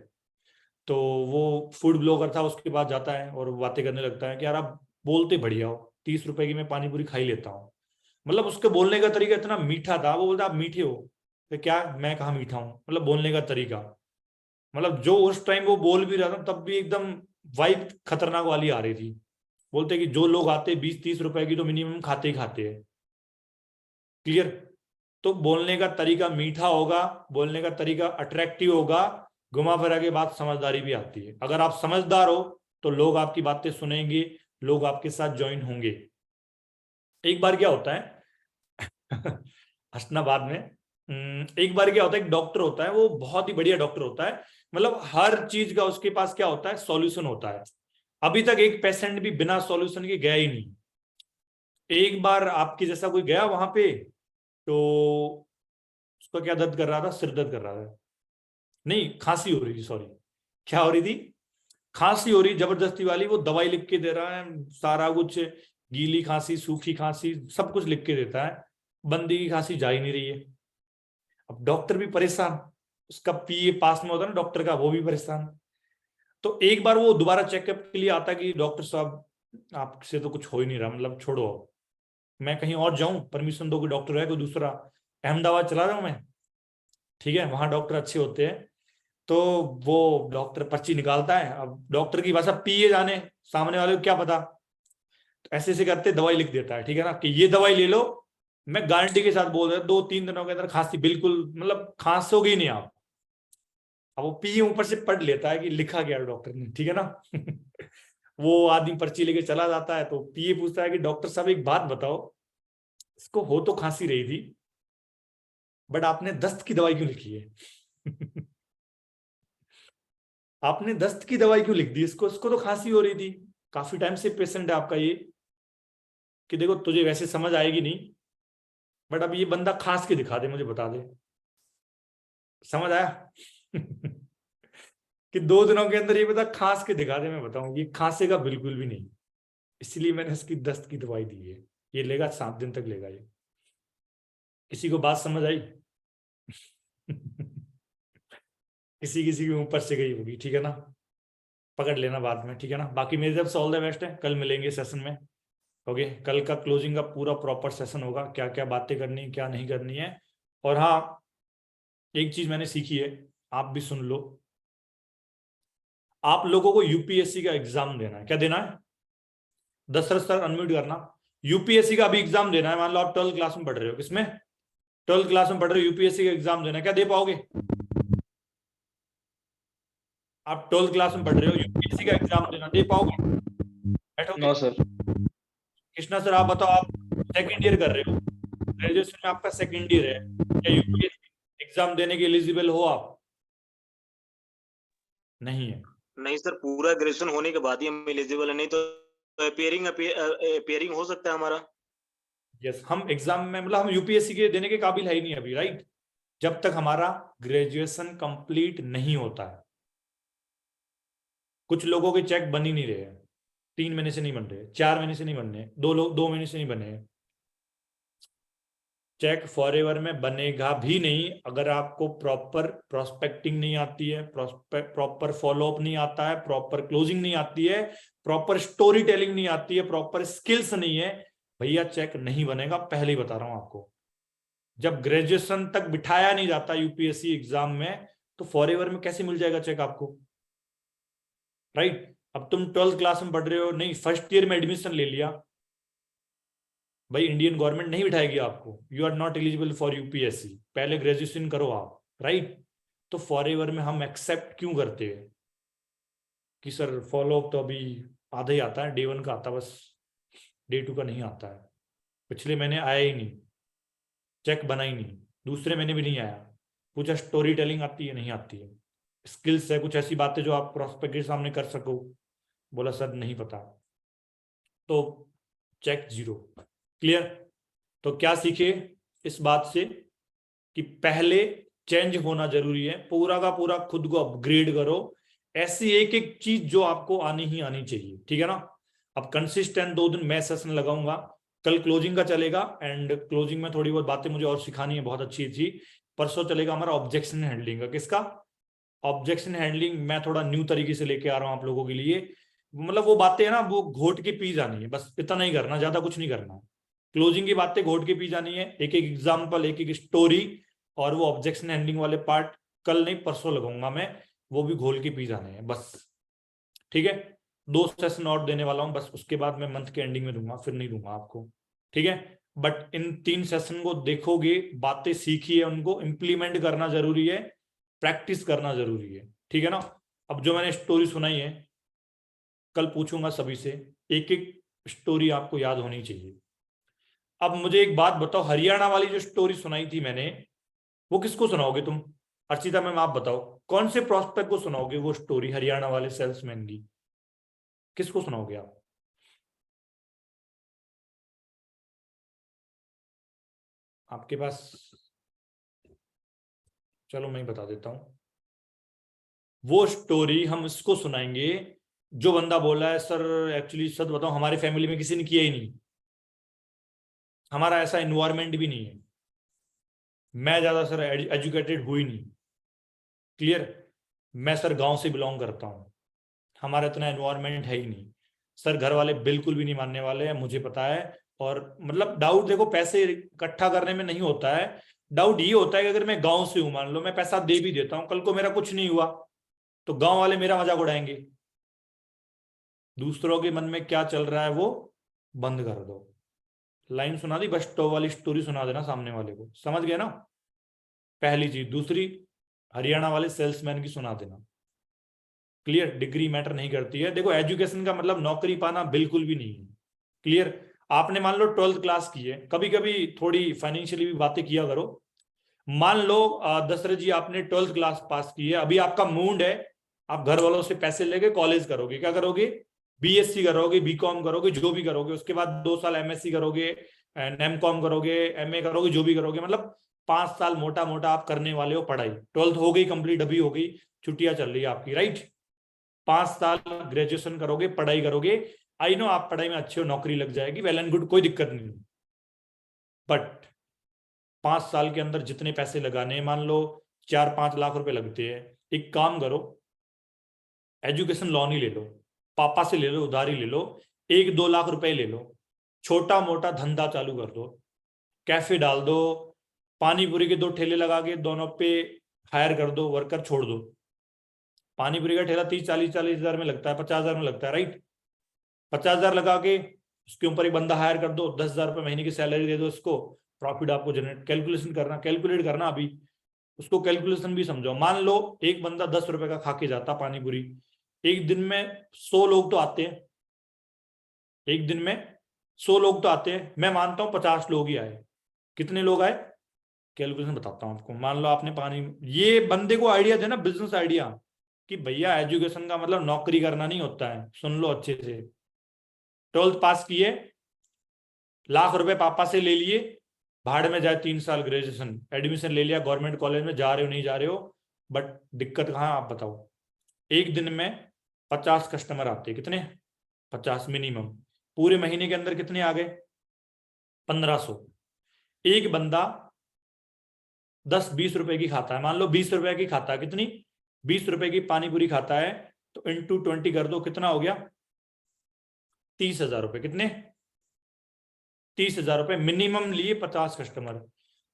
तो वो फूड ब्लॉगर था, उसके बाद जाता है और बातें करने लगता है कि यार आप बोलते बढ़िया हो, 30 रुपए की मैं पानी पूरी खा ही लेता हूँ। मतलब उसके बोलने का तरीका इतना मीठा था, वो बोलता आप मीठे हो। तो क्या, मैं कहाँ मीठा हूँ? मतलब बोलने का तरीका, मतलब जो उस टाइम वो बोल भी रहा था तब भी एकदम वाइब खतरनाक वाली आ रही थी। बोलते कि जो लोग आते 20-30 रुपए की तो मिनिमम खाते ही खाते हैं। क्लियर? तो बोलने का तरीका मीठा होगा, बोलने का तरीका अट्रैक्टिव होगा, घुमा फिरा के बात समझदारी भी आती है। अगर आप समझदार हो तो लोग आपकी बातें सुनेंगे, लोग आपके साथ ज्वाइन होंगे। एक बार क्या होता है हंसना बाद में। एक बार क्या होता है, एक डॉक्टर होता है, वो बहुत ही बढ़िया डॉक्टर होता है। मतलब हर चीज का उसके पास क्या होता है, सॉल्यूशन होता है। अभी तक एक पेशेंट भी बिना सॉल्यूशन के गया ही नहीं। एक बार आपके जैसा कोई गया वहां पे, तो उसका क्या दर्द कर रहा था? सिर दर्द कर रहा था, नहीं खांसी हो रही थी, सॉरी। क्या हो रही थी? खांसी हो रही जबरदस्ती वाली। वो दवाई लिख के दे रहा है, सारा कुछ, गीली खांसी, सूखी खांसी, सब कुछ लिख के देता है। बंदी की खांसी जा ही नहीं रही है। अब डॉक्टर भी परेशान, उसका पीए पास में होता है ना डॉक्टर का, वो भी परेशान। तो एक बार वो दोबारा चेकअप के लिए आता कि डॉक्टर साहब आपसे तो कुछ हो ही नहीं रहा, मतलब छोड़ो, मैं कहीं और जाऊं, परमिशन दो, कोई डॉक्टर है कोई दूसरा। अहमदाबाद चला रहा हूं मैं, ठीक है, वहां डॉक्टर अच्छे होते हैं। तो वो डॉक्टर पर्ची निकालता है। अब डॉक्टर की भाषा पीए जाने, सामने वाले को क्या पता। तो ऐसे ऐसे करते दवाई लिख देता है, ठीक है ना, कि ये दवाई ले लो। मैं गारंटी के साथ बोल रहा हूँ 2-3 दिनों के अंदर खांसी बिल्कुल, मतलब खांसोगे ही नहीं आप। अब वो पीए ऊपर से पढ़ लेता है कि लिखा गया डॉक्टर ने, ठीक है ना वो आदमी पर्ची लेके चला जाता है, तो पीए पूछता है कि डॉक्टर साहब एक बात बताओ, इसको हो तो खांसी रही थी, बट आपने दस्त की दवाई क्यों लिखी है आपने दस्त की दवाई क्यों लिख दी इसको? इसको तो खांसी हो रही थी, काफी टाइम से पेशेंट है आपका ये, कि देखो तुझे वैसे समझ आएगी नहीं, बट अब ये बंदा खांस के दिखा दे, मुझे बता दे। समझ आया कि 2 दिनों के अंदर ये बता खांस के दिखा दे, मैं बताऊं ये खांसेगा बिल्कुल भी नहीं। इसलिए मैंने इसकी दस्त की दवाई दी है। ये लेगा 7 दिन तक लेगा ये। किसी को बात समझ आई किसी किसी के ऊपर से गई होगी, ठीक है ना, पकड़ लेना बाद में, ठीक है ना। बाकी मेरी तरफ से ऑल द बेस्ट है, कल मिलेंगे सेशन में। ओके, कल का क्लोजिंग का पूरा प्रॉपर सेशन होगा, क्या क्या बातें करनी है क्या नहीं करनी है। और हाँ, एक चीज मैंने सीखी है, आप भी सुन लो। आप लोगों को यूपीएससी का एग्जाम देना है। क्या देना है? दशरथ सर अनम्यूट करना। यूपीएससी का अभी एग्जाम देना है, मान लो आप 12th क्लास में पढ़ रहे हो, किसमें 12th क्लास में पढ़ रहे हो, यूपीएससी का एग्जाम देना है, क्या दे पाओगे? आप 12th क्लास में पढ़ रहे हो, यूपीएससी का एग्जाम देना, दे पाओगे? बैठोगे? No sir. कृष्णा सर आप बताओ, आप सेकेंड ईयर कर रहे हो, ग्रेजुएशन में आपका सेकेंड ईयर है, क्या यूपीएससी एग्जाम देने के एलिजिबल हो आप? नहीं है। नहीं सर, पूरा ग्रेजुएशन होने के बाद ही हम एलिजिबल है, नहीं तो अपियरिंग हो सकता है हमारा। यस, हम एग्जाम में मतलब हम यूपीएससी के देने के काबिल है ही नहीं अभी, राइट, जब तक हमारा ग्रेजुएशन कंप्लीट नहीं होता है। कुछ लोगों के चेक बन ही नहीं रहे हैं, 3 महीने से नहीं बन रहे, 4 महीने से नहीं बन रहे, 2 महीने से नहीं बने। चेक फॉरएवर में बनेगा भी नहीं अगर आपको प्रॉपर प्रोस्पेक्टिंग नहीं आती है, प्रॉपर फॉलोअप नहीं आता है, प्रॉपर क्लोजिंग नहीं आती है, प्रॉपर स्टोरी टेलिंग नहीं आती है, प्रॉपर स्किल्स नहीं है, भैया चेक नहीं बनेगा, पहले ही बता रहा हूं आपको। जब ग्रेजुएशन तक बिठाया नहीं जाता यूपीएससी एग्जाम में, तो फॉरएवर में कैसे मिल जाएगा चेक आपको, राइट? अब तुम 12th क्लास में पढ़ रहे हो, नहीं फर्स्ट ईयर में एडमिशन ले लिया, भाई इंडियन गवर्नमेंट नहीं बिठाएगी आपको, you are not eligible for UPSC, पहले ग्रेजुएशन करो आप, राइट? तो फॉरएवर में हम एक्सेप्ट क्यों करते हैं कि सर फॉलोअप तो अभी आधा ही आता है, डे 1 का आता है बस, डे 2 का नहीं आता है, पिछले महीने आया ही नहीं, चेक बना ही नहीं, दूसरे महीने भी नहीं आया, कुछ स्टोरी टेलिंग आती है, नहीं आती है, स्किल्स है, कुछ ऐसी बातें जो आप प्रोस्पेक्ट के सामने कर सको, बोला सर नहीं पता, तो चेक 0। क्लियर? तो क्या सीखे इस बात से कि पहले चेंज होना जरूरी है, पूरा का पूरा खुद को अपग्रेड करो, ऐसी एक एक चीज जो आपको आनी ही आनी चाहिए, ठीक है ना? अब कंसिस्टेंट 2 दिन मैं सेशन लगाऊंगा, कल क्लोजिंग का चलेगा, एंड क्लोजिंग में थोड़ी बहुत बातें मुझे और सिखानी है, बहुत अच्छी थी। परसों चलेगा हमारा ऑब्जेक्शन हैंडलिंग का। किसका? ऑब्जेक्शन हैंडलिंग मैं थोड़ा न्यू तरीके से लेके आ रहा हूं आप लोगों के लिए, मतलब वो बातें है ना, वो घोट के पी जानी है, बस इतना ही करना, ज्यादा कुछ नहीं करना। क्लोजिंग की बातें घोट के पी जानी है, एक एक एग्जाम्पल, एक एक स्टोरी, और वो ऑब्जेक्शन हैंडलिंग वाले पार्ट कल नहीं परसों लगाऊंगा मैं, वो भी घोल के पी जाने हैं बस, ठीक है? 2 सेशन और देने वाला हूं बस, उसके बाद मैं मंथ के एंडिंग में दूंगा, फिर नहीं दूंगा आपको, ठीक है? बट इन 3 सेशन को देखोगे, बातें सीखी है, उनको इम्प्लीमेंट करना जरूरी है, प्रैक्टिस करना जरूरी है, ठीक है ना? अब जो मैंने स्टोरी सुनाई है, कल पूछूंगा सभी से, एक एक स्टोरी आपको याद होनी चाहिए। अब मुझे एक बात बताओ, हरियाणा वाली जो स्टोरी सुनाई थी मैंने, वो किसको सुनाओगे तुम? अर्चिता मैम आप बताओ, कौन से प्रोस्पेक्ट को सुनाओगे वो स्टोरी हरियाणा वाले सेल्समैन की? किसको सुनाओगे आप? आपके पास, चलो मैं बता देता हूं। वो स्टोरी हम इसको सुनाएंगे जो बंदा बोला है सर एक्चुअली सच बताऊं हमारी फैमिली में किसी ने किया ही नहीं, हमारा ऐसा एनवायरमेंट भी नहीं है, मैं ज्यादा सर एजुकेटेड हुई नहीं। क्लियर? मैं सर गांव से बिलोंग करता हूं, हमारा इतना एनवायरमेंट है ही नहीं सर, घर वाले बिल्कुल भी नहीं मानने वाले हैं, मुझे पता है। और मतलब डाउट देखो पैसे इकट्ठा करने में नहीं होता है, डाउट ये होता है कि अगर मैं गांव से हूं, मान लो मैं पैसा दे भी देता हूं, कल को मेरा कुछ नहीं हुआ तो गांव वाले मेरा मजाक उड़ाएंगे। दूसरों के मन में क्या चल रहा है वो बंद कर दो। लाइन सुना दी, बस टॉप वाली स्टोरी सुना देना सामने वाले को, समझ गए ना? पहली चीज। दूसरी, हरियाणा वाले सेल्समैन की सुना देना। क्लियर? डिग्री मैटर नहीं करती है, देखो एजुकेशन का मतलब नौकरी पाना बिल्कुल भी नहीं है। क्लियर? आपने मान लो 12th क्लास की है, कभी कभी थोड़ी फाइनेंशियली भी बातें किया करो। मान लो दशरथ जी आपने 12th क्लास पास की है, अभी आपका मूड है आप घर वालों से पैसे लेके कॉलेज करोगे, क्या करोगे? बीएससी करोगे, बीकॉम करोगे, जो भी करोगे, उसके बाद 2 साल एमएससी करोगे, एमकॉम करोगे, एमए करोगे, जो भी करोगे, मतलब 5 साल मोटा मोटा आप करने वाले हो पढ़ाई। 12th हो गई कंप्लीट, अभी हो गई, छुट्टियां चल रही है आपकी, राइट? 5 साल ग्रेजुएशन करोगे, पढ़ाई करोगे, आई नो आप पढ़ाई में अच्छे हो, नौकरी लग जाएगी, वेल एंड गुड, कोई दिक्कत नहीं। बट 5 साल के अंदर जितने पैसे लगाने, मान लो 4-5 लाख रुपए लगते हैं, एक काम करो, एजुकेशन लोन ही ले लो, पापा से ले लो, उधारी ले लो, 1-2 लाख रुपए ले लो, छोटा मोटा धंधा चालू कर दो, कैफे डाल दो, पानी पूरी के 2 ठेले लगा के दोनों पे हायर कर दो, वर्कर छोड़ दो। पानी पूरी का ठेला 30-40 हजार में लगता है, 50 हजार में लगता है, राइट? 50 हजार लगा के उसके ऊपर एक बंदा हायर कर दो, 10,000 रुपये महीने की सैलरी दे दो इसको, प्रॉफिट आपको जनरेट, कैलकुलेट करना अभी, उसको कैलकुलेशन भी समझो। मान लो एक बंदा 10 रुपए का खा के जाता पानी पूरी, एक दिन में 100 लोग तो आते हैं, एक दिन में 100 लोग तो आते हैं, मैं मानता हूं 50 लोग ही आए, कितने लोग आए, कैलकुलेशन बताता हूं आपको। मान लो आपने पानी, ये बंदे को आइडिया देना, बिजनेस आइडिया, कि भैया एजुकेशन का मतलब नौकरी करना नहीं होता है, सुन लो अच्छे से। 12th पास किए, लाख रुपए पापा से ले लिए, भाड़ में जाए 3 साल ग्रेजुएशन, एडमिशन ले लिया गवर्नमेंट कॉलेज में, जा रहे हो नहीं जा रहे हो, बट दिक्कत कहाँ आप बताओ। एक दिन में 50 कस्टमर आते हैं, कितने, 50 मिनिमम, पूरे महीने के अंदर कितने आ गए, 1500। एक बंदा 10-20 रुपए की खाता है, मान लो 20 रुपए की खाता है, कितनी, 20 रुपए की पानी पूरी खाता है, तो इंटू 20 कर दो, कितना हो गया, 30,000 रुपए, कितने, 30,000 रुपए मिनिमम लिए 50 कस्टमर।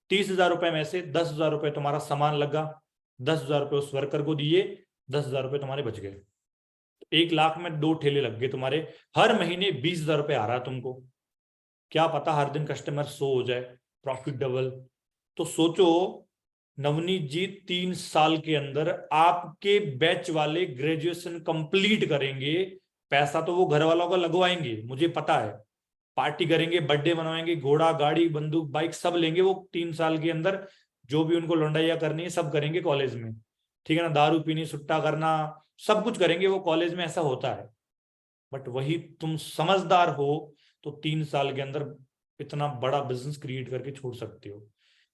30,000 रुपए में से 10,000 रुपए तुम्हारा सामान लगा, 10,000 रुपए उस वर्कर को दिए, 10,000 रुपए तुम्हारे बच गए, 1 लाख में 2 ठेले लग गए तुम्हारे, हर महीने 20,000 रुपए आ रहा है तुमको, क्या पता हर दिन कस्टमर 100 हो जाए, प्रॉफिट डबल। तो सोचो नवनीत जी 3 साल के अंदर आपके बैच वाले ग्रेजुएशन कंप्लीट करेंगे, पैसा तो वो घर वालों का लगवाएंगे, मुझे पता है, पार्टी करेंगे, बर्थडे मनवाएंगे, घोड़ा गाड़ी बंदूक बाइक सब लेंगे वो 3 साल के अंदर, जो भी उनको लौंडाइया करनी है सब करेंगे कॉलेज में, ठीक है ना, दारू पीनी, सुट्टा करना, सब कुछ करेंगे वो कॉलेज में, ऐसा होता है। बट वही तुम समझदार हो तो 3 साल के अंदर इतना बड़ा बिजनेस क्रिएट करके छोड़ सकते हो।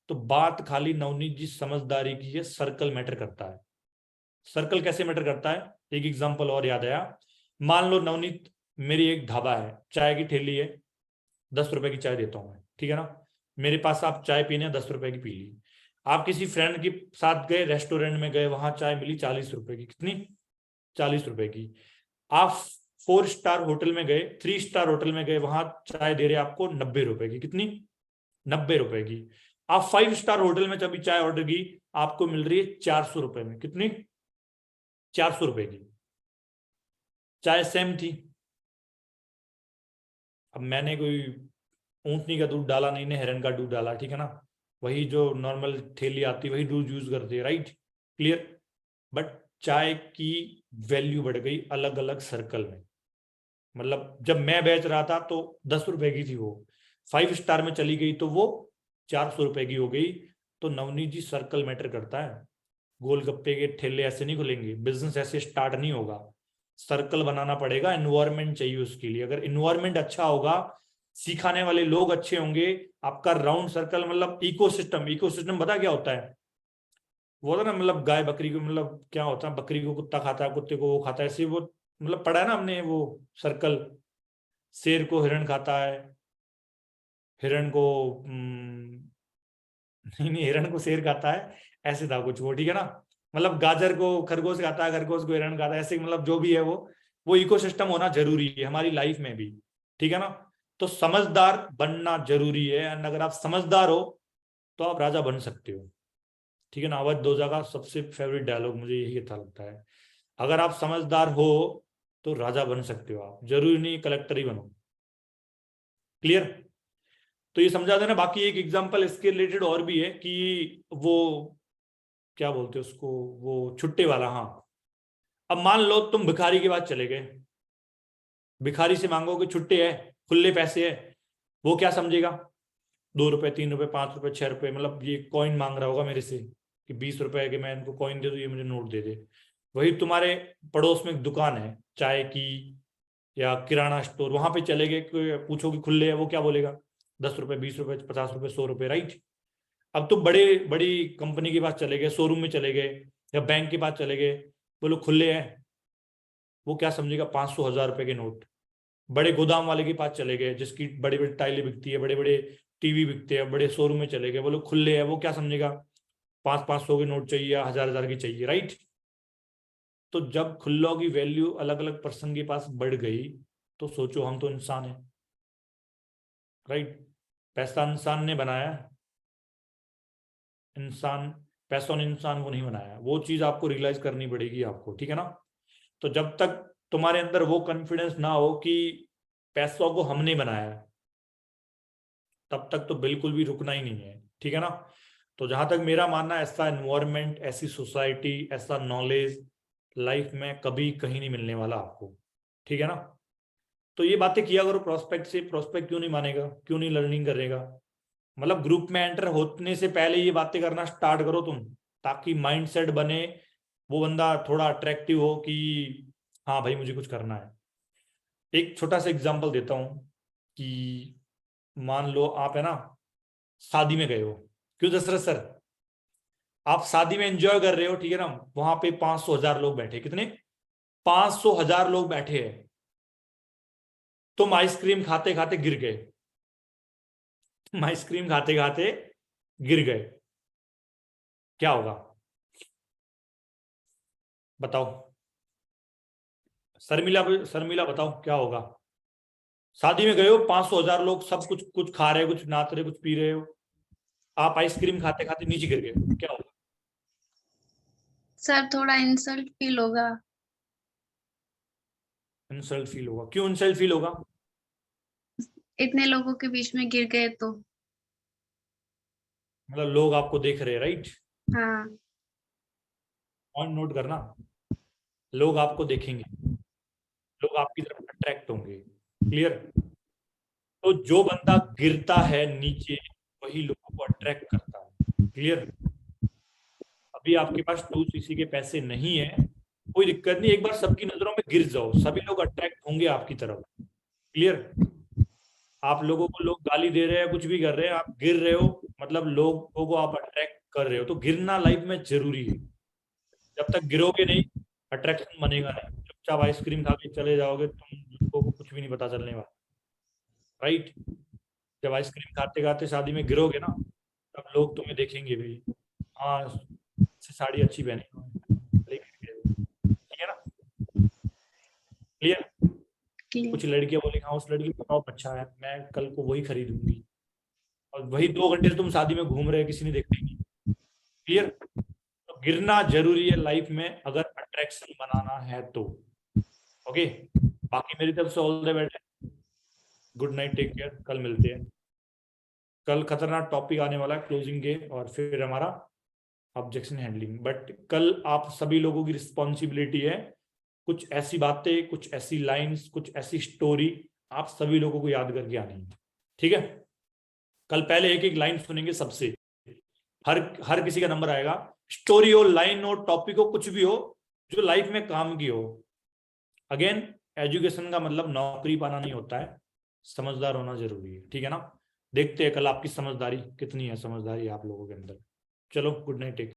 तो बात खाली नवनीत जी समझदारी की है, सर्कल मैटर करता है। सर्कल कैसे मैटर करता है, एक एग्जांपल और याद आया। मान लो नवनीत मेरी एक ढाबा है, चाय की ठेली है, 10 रुपए की चाय देता हूं मैं, ठीक है ना, मेरे पास आप चाय पीने 10 रुपए की पी ली। आप किसी फ्रेंड के साथ गए, रेस्टोरेंट में गए, वहां चाय मिली 40 रुपए की, कितनी, 40 रुपए की। आप 4 स्टार होटल में गए, 3 स्टार होटल में गए, वहां चाय दे रहे आपको 90 रुपए की, कितनी, 90 रुपए की। आप 5 स्टार होटल में जब चाय ऑर्डर की, आपको मिल रही है 400 रुपए में, कितनी, 400 रुपए की। चाय सेम थी, अब मैंने कोई ऊंटनी का दूध डाला नहीं, ने हिरन का दूध डाला, ठीक है ना, वही जो नॉर्मल थैली आती है वही दूध यूज करते हैं, राइट, क्लियर। बट चाय की वैल्यू बढ़ गई अलग अलग सर्कल में, मतलब जब मैं बेच रहा था तो 10 रुपए की थी वो, 5 स्टार में चली गई तो वो 400 रुपए की हो गई। तो नवनीत जी सर्कल मैटर करता है, गोलगप्पे के ठेले ऐसे नहीं खुलेंगे, बिजनेस ऐसे स्टार्ट नहीं होगा, सर्कल बनाना पड़ेगा, एनवायरनमेंट चाहिए उसके लिए। अगर एनवायरनमेंट अच्छा होगा, सिखाने वाले लोग अच्छे होंगे, आपका राउंड सर्कल, मतलब इकोसिस्टम, इकोसिस्टम पता क्या होता है, वो होता है ना, मतलब गाय बकरी को, मतलब क्या होता है, बकरी को कुत्ता खाता है, कुत्ते को वो खाता है, ऐसे वो मतलब पढ़ा है ना हमने वो सर्कल, शेर को हिरण खाता है, हिरण को नहीं हिरण को शेर खाता है, ऐसे था कुछ वो, ठीक है ना, मतलब गाजर को खरगोश खाता है, खरगोश को हिरण खाता है, ऐसे मतलब जो भी है वो इकोसिस्टम होना जरूरी है हमारी लाइफ में भी, ठीक है ना। तो समझदार बनना जरूरी है, एंड अगर आप समझदार हो तो आप राजा बन सकते हो, ठीक है ना। अवध ओझा का सबसे फेवरेट डायलॉग मुझे यही अच्छा लगता है, अगर आप समझदार हो तो राजा बन सकते हो आप, जरूरी नहीं कलेक्टर ही बनो, क्लियर। तो ये समझा देना। बाकी एक एग्जांपल इसके रिलेटेड और भी है कि वो क्या बोलते हैं उसको, वो छुट्टे वाला, हाँ। अब मान लो तुम भिखारी के पास चले गए, भिखारी से मांगो कि छुट्टे है, खुले पैसे है, वो क्या समझेगा, 2 रुपए, 3 रुपए, 5 रुपए, 6 रुपए, मतलब ये कॉइन मांग रहा होगा मेरे से कि 20 रुपए के मैं इनको कॉइन दे दूं, ये मुझे नोट दे दे। वही तुम्हारे पड़ोस में एक दुकान है चाय की या किराना स्टोर, वहां पे चले गए, पूछो कि खुले है, वो क्या बोलेगा, 10 रुपए, 20 रुपए, 50 रुपए, 100 रुपए, राइट। अब तो बड़े बड़ी कंपनी के पास चले गए, शोरूम में चले गए या बैंक के पास चले गए, बोलो खुले हैं, वो क्या समझेगा, 500-1000 रुपए के नोट। बड़े गोदाम वाले के पास चले गए जिसकी बड़ी बड़ी टाइलें बिकती है, बड़े बड़े टीवी बिकते हैं, बड़े शोरूम में चले गए, बोलो खुले है, वो क्या समझेगा, 500-500 के नोट चाहिए या 1000-1000 की चाहिए, राइट। तो जब खुल्लों की वैल्यू अलग अलग पर्सन के पास बढ़ गई तो सोचो हम तो इंसान है, राइट। पैसा इंसान ने बनाया, इंसान, पैसों ने इंसान को नहीं बनाया, वो चीज आपको रियलाइज करनी पड़ेगी आपको, ठीक है ना। तो जब तक तुम्हारे अंदर वो कॉन्फिडेंस ना हो कि पैसों को हमने बनाया है, तब तक तो बिल्कुल भी रुकना ही नहीं है, ठीक है ना। तो जहां तक मेरा मानना है, ऐसा एनवायरनमेंट, ऐसी सोसाइटी, ऐसा नॉलेज लाइफ में कभी कहीं नहीं मिलने वाला आपको, ठीक है ना। तो ये बातें किया करो प्रोस्पेक्ट से। प्रोस्पेक्ट क्यों नहीं मानेगा, क्यों नहीं लर्निंग करेगा? मतलब ग्रुप में एंटर होने से पहले ये बातें करना स्टार्ट करो तुम, ताकि माइंडसेट बने, वो बंदा थोड़ा अट्रैक्टिव हो कि हाँ भाई मुझे कुछ करना है। एक छोटा सा एग्जांपल देता हूं कि मान लो आप है ना शादी में गए हो, क्यों दशरथ सर, आप शादी में एंजॉय कर रहे हो, ठीक है ना, वहां पे 500,000 लोग बैठे, कितने, 500,000 लोग बैठे हैं, तुम आइसक्रीम खाते खाते गिर गए, तुम आइसक्रीम खाते खाते गिर गए, क्या होगा बताओ? शर्मिला बताओ क्या होगा? शादी में गए हो, 500,000 लोग, सब कुछ खा रहे, कुछ नाच रहे, कुछ पी रहे हो, आप आइसक्रीम खाते खाते नीचे गिर गए, क्या होगा? सर थोड़ा इंसल्ट फील होगा। इंसल्ट फील होगा, क्यों इंसल्ट फील होगा? इतने लोगों के बीच में गिर गए तो। मतलब लोग आपको देख रहे हैं, राइट? हाँ। पॉइंट नोट करना, लोग आपको देखेंगे, लोग आपकी तरफ अट्रैक्ट होंगे, क्लियर? तो जो बंदा गिरता है नीचे वही लोगों को अट्रैक्ट करता है, क्लियर? अभी आपके पास 2cc के पैसे नहीं है, कोई दिक्कत नहीं, एक बार सबकी नजरों में गिर जाओ, सभी लोग अट्रैक्ट होंगे आपकी तरफ, क्लियर? आप लोगों को लोग गाली दे रहे हैं, कुछ भी कर रहे हैं, आप गिर रहे हो, मतलब लोगों को आप अट्रैक्ट कर रहे हो। तो गिरना लाइफ में जरूरी है, जब तक गिरोगे नहीं अट्रैक्शन बनेगा नहीं। चुपचाप आइसक्रीम खा के चले जाओगे, तुम लोगों को कुछ भी नहीं पता चलने वाला, राइट? जब आइसक्रीम खाते खाते शादी में गिरोगे ना, तब लोग तुम्हें देखेंगे, भाई हाँ साड़ी अच्छी पहनी, ठीक है ना, क्लियर? कुछ लड़कियां बोली हाँ उस लड़की का टॉप अच्छा है, मैं कल को वही खरीदूंगी, और वही 2 घंटे से तुम शादी में घूम रहे, किसी ने देखा ही नहीं, क्लियर? तो गिरना जरूरी है लाइफ में अगर अट्रैक्शन बनाना है तो, ओके? बाकी मेरी तरफ से all the best, good night, take care, कल मिलते हैं। कल खतरनाक टॉपिक आने वाला है क्लोजिंग के, और फिर हमारा ऑब्जेक्शन हैंडलिंग। बट कल आप सभी लोगों की रिस्पॉन्सिबिलिटी है, कुछ ऐसी बातें, कुछ ऐसी लाइंस, कुछ ऐसी स्टोरी आप सभी लोगों को याद करके आनी है, ठीक है? कल पहले एक एक लाइन सुनेंगे सबसे, हर किसी का नंबर आएगा, स्टोरी हो, लाइन हो, टॉपिक हो, कुछ भी हो जो लाइफ में काम की हो। अगेन एजुकेशन का मतलब नौकरी पाना नहीं होता है, समझदार होना जरूरी है, ठीक है ना? देखते हैं कल आपकी समझदारी कितनी है, समझदारी आप लोगों के अंदर। चलो गुड नाइट, टेक।